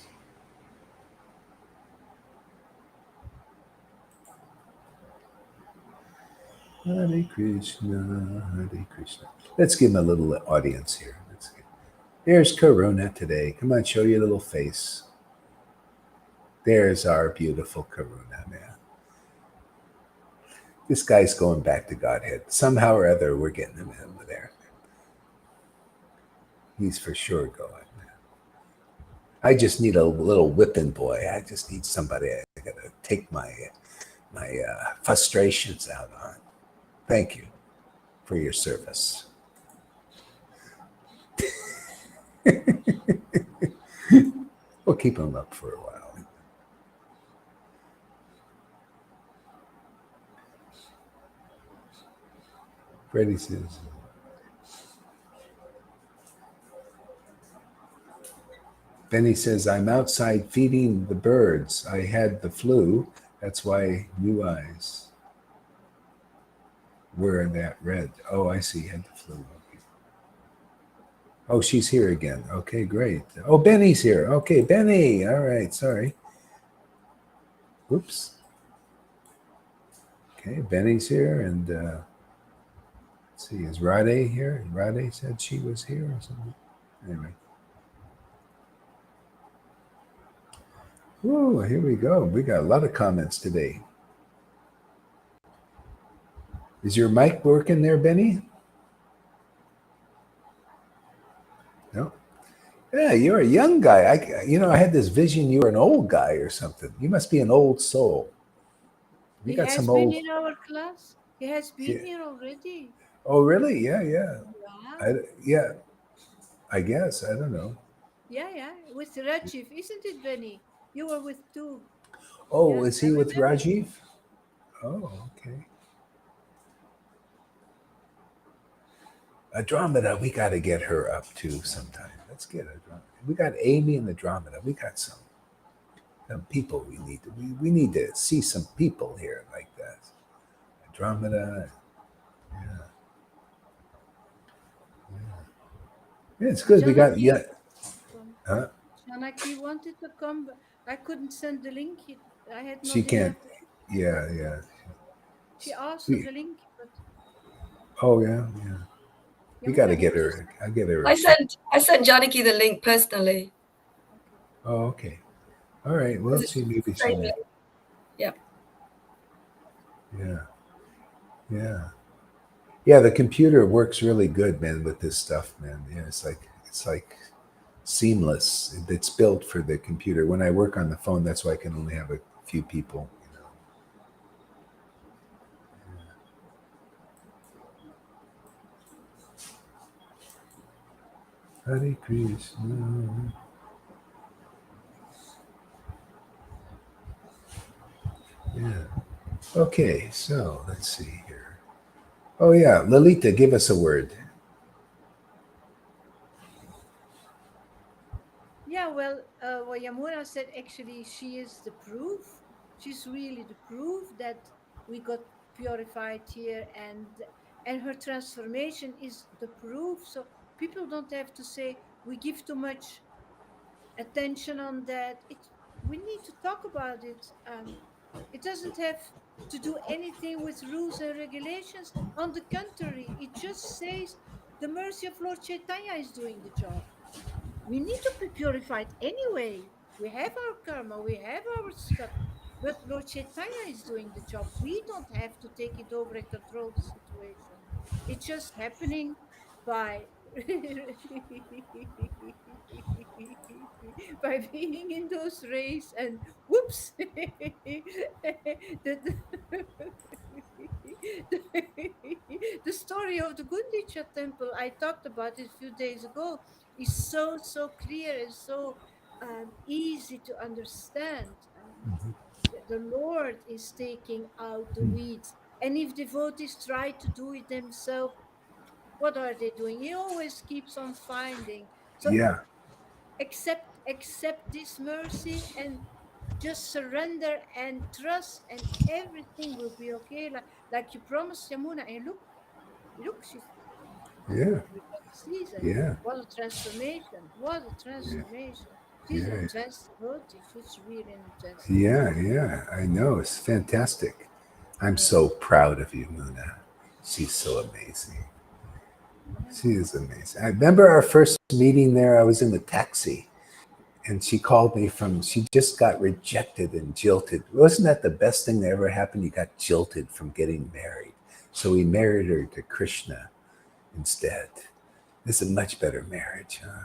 Hare Krishna, Hare Krishna. Let's give him a little audience here. There's Karuna today. Come on, show your little face. There's our beautiful Karuna, man. This guy's going back to Godhead. Somehow or other, we're getting him there. He's for sure going. I just need a little whipping boy. I just need somebody I gotta take my frustrations out on. Thank you for your service. We'll keep him up for a while. Freddie says, Benny says, I'm outside feeding the birds. I had the flu. That's why new eyes were that red. Oh, I see. Had the flu. Okay. Oh, she's here again. Okay, great. Oh, Benny's here. Okay, Benny. All right, sorry. Oops. Okay, Benny's here, and let's see, is Rade here? Rade said she was here or something. Anyway. Whoa, here we go. We got a lot of comments today. Is your mic working there, Benny? No. Yeah, you're a young guy. I had this vision you were an old guy or something. You must be an old soul. You He got has some been old. in our class. He has been Yeah. here already. Oh, really? Yeah, yeah. Yeah. Yeah. I guess I don't know. Yeah. With Rajiv, isn't it, Benny? You were with two. Oh, Yes, is I he with remember. Rajiv? Oh, okay. Andromeda, we got to get her up too sometime. Let's get Andromeda. We got Amy and Andromeda. We got some people we need to. We need to see some people here like that. Andromeda. Yeah, yeah. It's good. We got Janaki, come. Huh? Janaki wanted to come, but I couldn't send the link. I had She not can't. enough. Yeah. She asked for We. the link, but Oh yeah. We got to Yamuna, get would you? her. I get her. I sent Janaki the link personally. Okay. Oh, okay. All right. Well, Because see, it's maybe the same she. link. Yeah. Yeah. Yeah, the computer works really good, man, with this stuff, man. Yeah, it's like seamless. It's built for the computer. When I work on the phone, that's why I can only have a few people. Hare Krishna. Yeah. Okay, so let's see here. Oh yeah, Lalita, give us a word. Yeah, well, what Yamuna said, actually, she is the proof. She's really the proof that we got purified here, and her transformation is the proof. So people don't have to say we give too much attention on that. We need to talk about it. It doesn't have to do anything with rules and regulations. On the contrary, it just says the mercy of Lord Chaitanya is doing the job. We need to be purified anyway. We have our karma, we have our stuff. But Lord Chaitanya is doing the job. We don't have to take it over and control the situation. It's just happening by by being in those rays and whoops the, the story of the Gundicha temple I talked about it a few days ago is so clear and so easy to understand. The Lord is taking out the weeds, and if devotees try to do it themselves, what are they doing? He always keeps on finding. So Yeah. accept this mercy and just surrender and trust, and everything will be okay. Like you promised Yamuna, and look, she's Yeah. everybody sees it. Yeah. What a transformation! What a Yeah. transformation! She's an Yeah. intense devotee. She's really an intense devotee. Yeah. I know. It's fantastic. I'm Yeah, so proud of you, Muna. She's so amazing. yeah. She is amazing. I remember our first meeting there. I was in the taxi and she called me she just got rejected and jilted. Wasn't that the best thing that ever happened? You got jilted from getting married. So we married her to Krishna instead. This is a much better marriage, huh?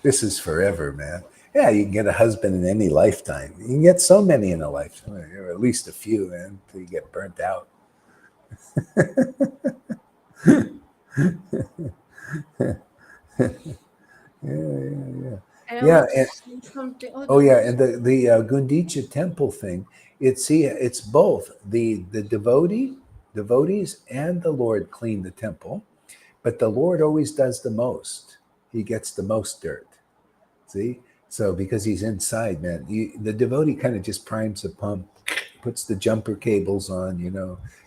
This is forever, man. Yeah, you can get a husband in any lifetime. You can get so many in a lifetime, or at least a few, man, until you get burnt out. Yeah. And I Yeah, want to and say something. Oh, oh no, yeah, no. and the Gundicha temple thing. It's both the devotees and the Lord clean the temple, but the Lord always does the most. He gets the most dirt. See, so because he's inside, man, the devotee kind of just primes the pump, puts the jumper cables on,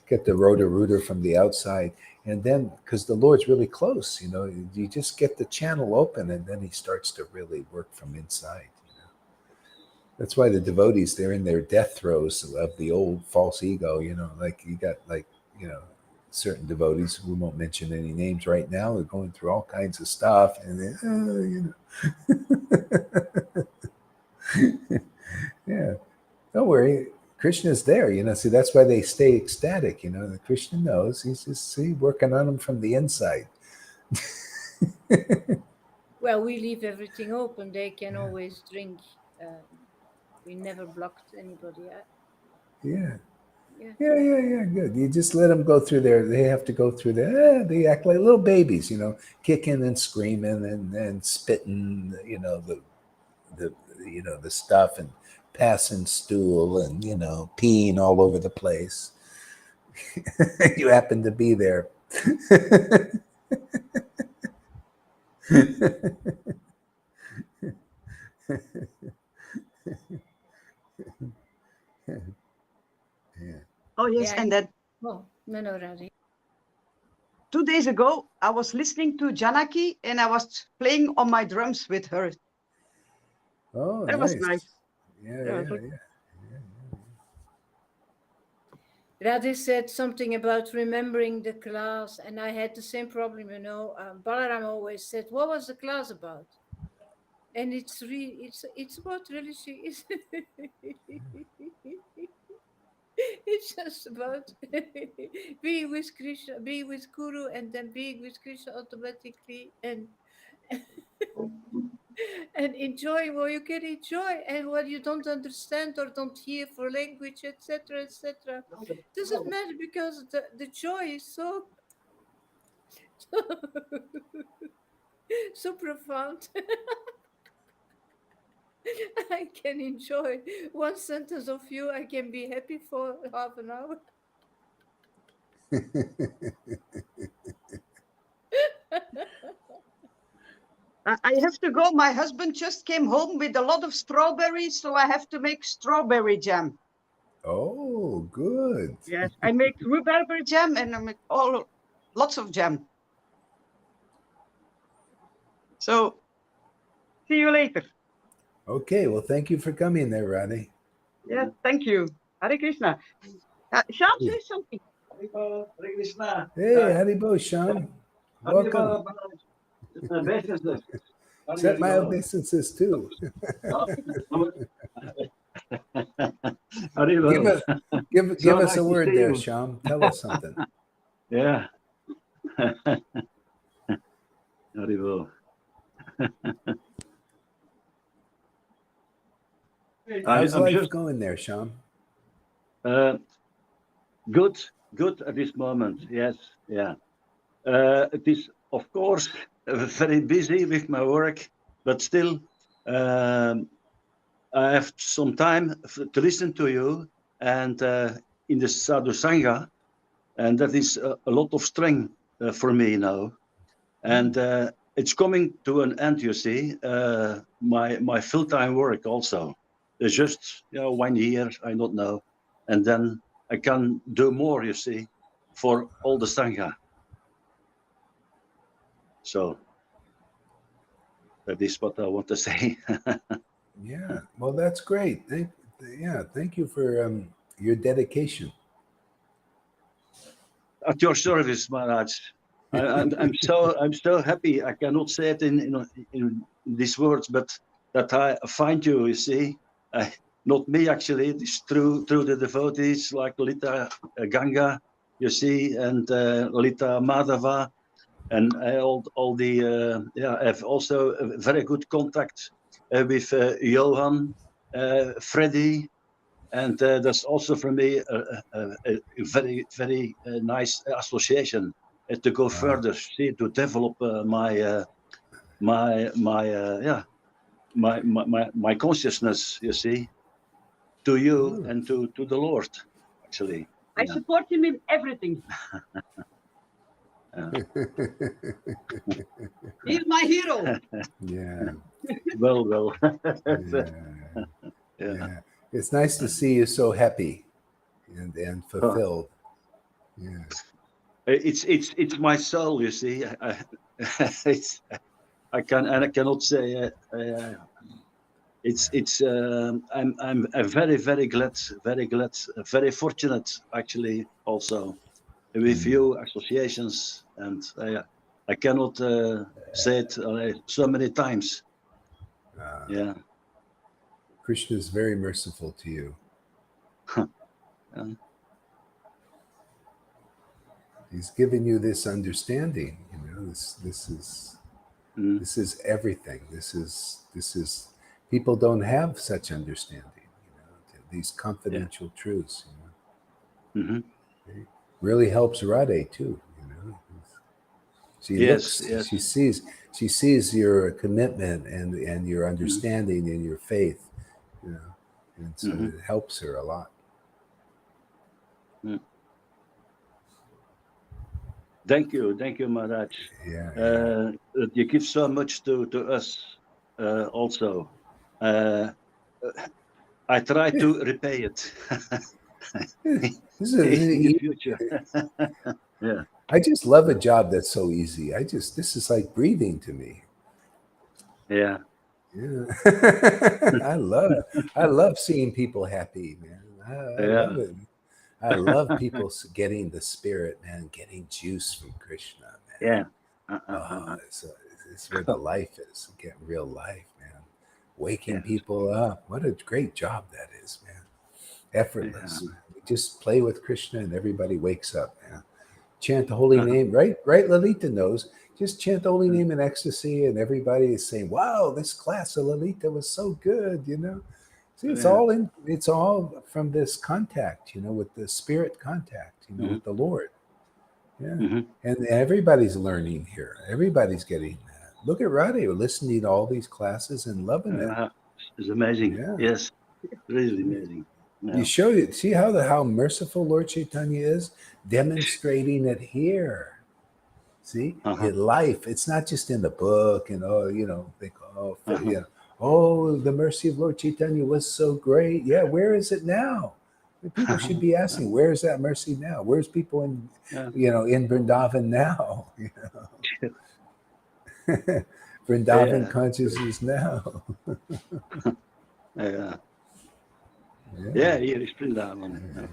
get the rotor-rooter from the outside. And then, because the Lord's really close, you just get the channel open and then he starts to really work from inside. That's why the devotees, they're in their death throes of the old false ego, like you got certain devotees, we won't mention any names right now, are going through all kinds of stuff. And then, yeah, don't worry. Krishna's there, see, that's why they stay ecstatic, the Krishna knows he's just working on them from the inside. Well, we leave everything open. They can always drink. We never blocked anybody. Yeah, good. You just let them go through there. They have to go through there. They act like little babies, kicking and screaming and spitting, the stuff and passing stool and, peeing all over the place. You happen to be there. Oh, yes. Yeah. And then Oh, no, Radhi. 2 days ago, I was listening to Janaki and I was playing on my drums with her. Oh, That was nice. Yeah. Radhi said something about remembering the class, and I had the same problem, Balaram always said, what was the class about? And it's about religion. It's just about being with Krishna, being with Guru, and then being with Krishna automatically, and and enjoying what you can enjoy, and what you don't understand or don't hear for language, etc., etc. Doesn't matter, because the joy is so so profound. I can enjoy one sentence of you. I can be happy for half an hour. I have to go. My husband just came home with a lot of strawberries, so I have to make strawberry jam. Oh, good. Yes, I make rhubarb jam and I make lots of jam. So, see you later. Okay, well, thank you for coming there, Radhi. Yeah, thank you. Hare Krishna. Shyam, say something. Hare Krishna. Hey, Haribo, Shyam. Welcome. Accept my obeisances too. Give us a word there, Shyam. Tell us something. Yeah. Haribo. How's life going there, Shyam? Good at this moment. Yes, yeah. It is, of course, very busy with my work, but still, I have some time to listen to you and in the Sadhu Sangha, and that is a lot of strength for me now. And it's coming to an end, you see. My full-time work also. It's just 1 year, I don't know, and then I can do more, you see, for all the Sangha. So that is what I want to say. Yeah, well, that's great. Thank you for your dedication. At your service, Maharaj. I'm so happy. I cannot say it in these words, but that I find you. You see, not me actually. It's through the devotees like Lita Ganga, you see, and Lita Madhava, and all the I have also a very good contact with Johan, Freddy. And that's also for me a very, very nice association to go further, see, to develop my consciousness, you see, to you and to the Lord, actually. I support him in everything. He's my hero. Yeah. Well. Yeah. It's nice to see you so happy. and fulfilled. Yeah. It's my soul, you see. It's, I cannot say. I'm very glad, very fortunate actually also with you associations, and I cannot say it so many times. Yeah. Krishna is very merciful to you. Yeah. He's given you this understanding. This is everything. This is people don't have such understanding. These confidential truths. It really helps Radhe too. She looks. Yes. She sees your commitment and your understanding and your faith. And so it helps her a lot. Thank you, Maharaj. Yeah. You give so much to us also. I try to repay it in the future. Yeah. I just love a job that's so easy. This is like breathing to me. Yeah. I love seeing people happy, man. I love it. I love people getting the spirit, man, getting juice from Krishna, man. Yeah. It's where the life is. Getting real life, man. Waking people up. What a great job that is, man. Effortless. We just play with Krishna and everybody wakes up, man. Chant the holy name, right? Lalita knows. Just chant the holy name in ecstasy, and everybody is saying, "Wow, this class of Lalita was so good," See, it's all from this contact, with the spirit contact, with the Lord. Yeah. And everybody's learning here. Everybody's getting that. Look at Radhe listening to all these classes and loving it. It's amazing. Yeah. Yes, really amazing. Yeah. You see how merciful Lord Caitanya is, demonstrating it here. See, in life, it's not just in the book and the mercy of Lord Caitanya was so great. Yeah, where is it now? People should be asking, where is that mercy now? Where's people in Vrindavan now? Vrindavan consciousness now. Yeah, here is Vrindavan.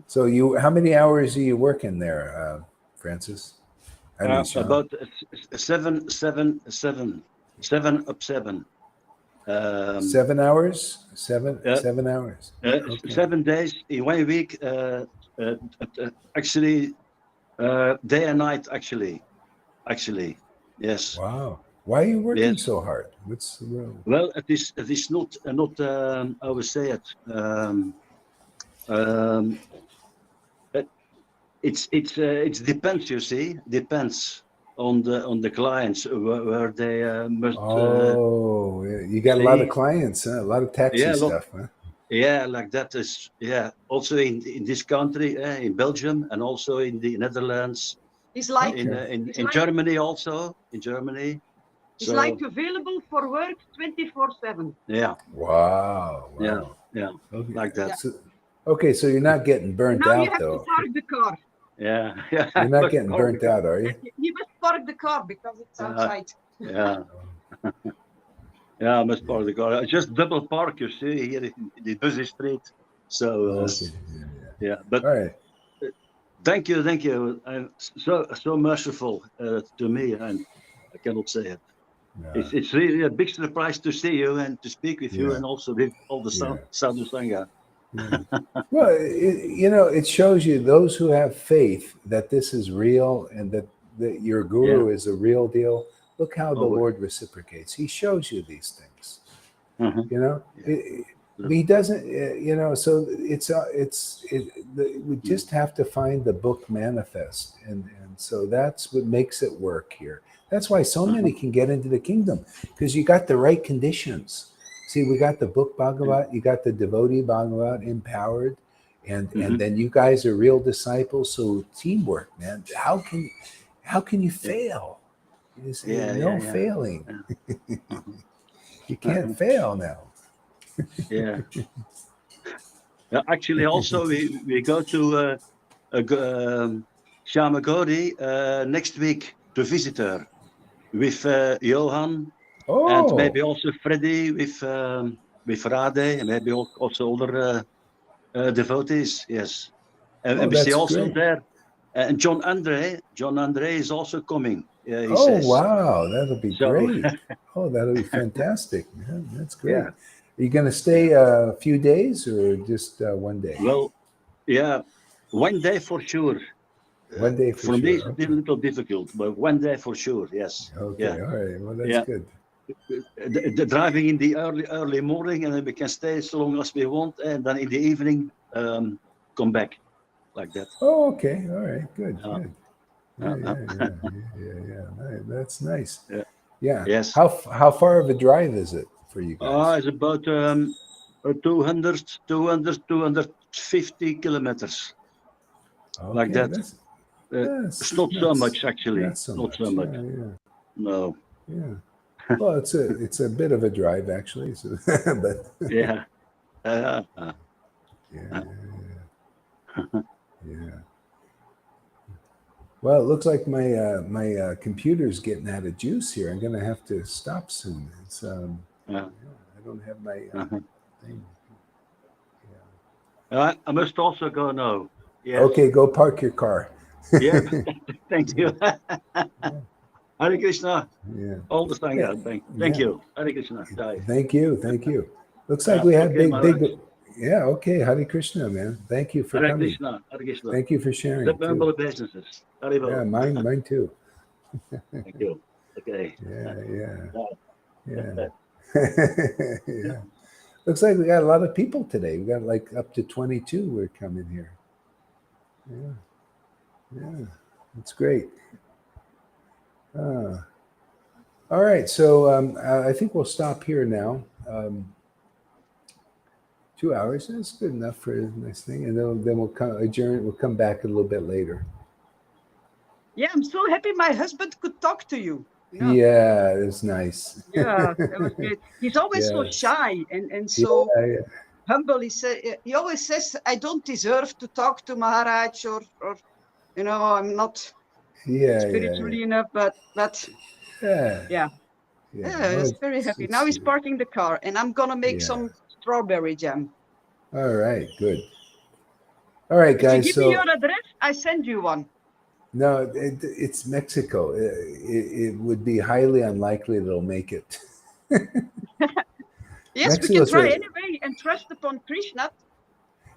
So how many hours are you working there, Francis? About 7 up 7. 7 hours? 7 hours. Okay. 7 days in 1 week. Actually, day and night. Actually, yes. Wow. Why are you working so hard? What's the real? Well, it is not. I would say it. It depends. You see, depends on the clients where they must. You got a lot of clients, huh? A lot of taxi stuff, huh? Yeah, like that is also in this country, in Belgium, and also in the Netherlands. It's like in Germany also. In Germany. It's like available for work 24/7. Yeah. Wow. Yeah. Okay. Like that. Yeah. So you're not getting burnt now out, you have though. to park the car. Yeah. You're not getting burnt out, are you? You must park the car because it's outside. Yeah. Yeah, I must park the car. I just double park, you see, here in the busy street. So, but all right. Thank you. I'm so merciful to me, and I cannot say it. Yeah. It's really a big surprise to see you and to speak with you, and also with all the Sadhu Sangha. Yeah. Well, it shows you those who have faith that this is real and that your guru is a real deal. Look how the Lord reciprocates. He shows you these things. He doesn't. So we just have to find the book manifest, and so that's what makes it work here. That's why so many can get into the kingdom, because you got the right conditions. See, we got the book Bhagavat, you got the devotee Bhagavat empowered, and then you guys are real disciples. So teamwork, man. How can you fail? There's no failing. You can't fail now. Yeah. Actually, also we go to Shamagori next week to visit her with Johan and Oh, maybe also Freddy with Rade and maybe also other devotees. Yes, and we see that's also great. there and John Andre is also coming. He Oh, says wow, that'll be so. great. Oh, that'll be fantastic, man. That's great. Yeah. Are you going to stay a few days or just one day? Well, yeah, one day for sure. One day for For me, sure. it's a little difficult, but one day for sure. Yes. Okay, Yeah. all right. Well, that's Yeah. good. The driving in the early morning, and then we can stay so long as we want, and then in the evening come back like that. Oh, okay. All right. Good. Uh, Good. Yeah. That's nice. Yeah. Yeah. Yes. How far of a drive is it for you guys? It's about 250 kilometers, like Okay, that. that's It's not so much actually. Not so Not much. so much. Yeah. No. Yeah. Well, it's a bit of a drive actually. So, but Yeah. yeah. Well, it looks like my computer's getting out of juice here. I'm gonna have to stop soon. It's I don't have my thing. I must also go now. Yes. Okay, go park your car. Yeah. Thank you. Hare Krishna. Yeah. All the time. Yeah. Thank you. Hare Krishna. Thank you. Looks like we have okay, big. Yeah. Okay. Hare Krishna, man. Thank you for Hare coming. Krishna. Hare Krishna. Thank you for sharing. Step humble businesses. Hare Yeah, mine too. Thank you. Okay. Yeah. Yeah. Looks like we got a lot of people today. We got like up to 22 we're coming here. Yeah. That's great. All right. So I think we'll stop here now. 2 hours. That's good enough for a nice thing. And then we'll adjourn. We'll come back a little bit later. Yeah, I'm so happy my husband could talk to you. Yeah, it's nice. Yeah, that was great. He's always so shy and so humble. He always says, I don't deserve to talk to Maharaj or I'm not spiritually enough, but yeah. I was very happy. Now he's parking the car and I'm gonna make some strawberry jam. All right, good. All right, guys. If you give me your address, I send you one. No, it's Mexico. It would be highly unlikely they'll make it. Yes, we can try anyway and trust upon Krishna.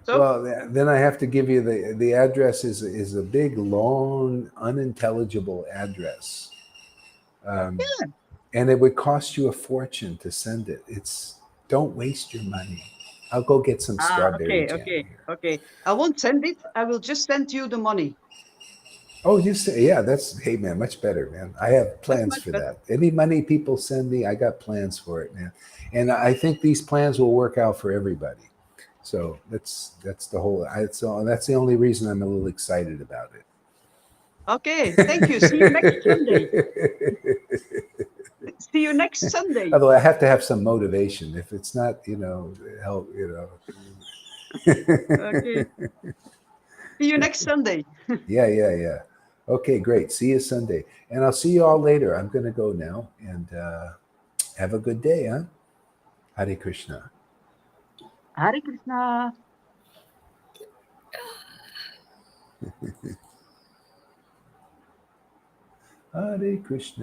So, well, then I have to give you the address is a big, long, unintelligible address. And it would cost you a fortune to send it. Don't waste your money. I'll go get some strawberry jam. Okay. I won't send it. I will just send you the money. Oh, hey man, much better, man. I have plans for that. Any money people send me, I got plans for it, man. And I think these plans will work out for everybody. So that's the whole. That's the only reason I'm a little excited about it. Okay, thank you. See you next Sunday. See you next Sunday. Although I have to have some motivation. If it's not, help, Okay. See you next Sunday. Yeah. Okay, great. See you Sunday. And I'll see you all later. I'm going to go now. And have a good day, huh? Hare Krishna. Hare Krishna. Hare Krishna.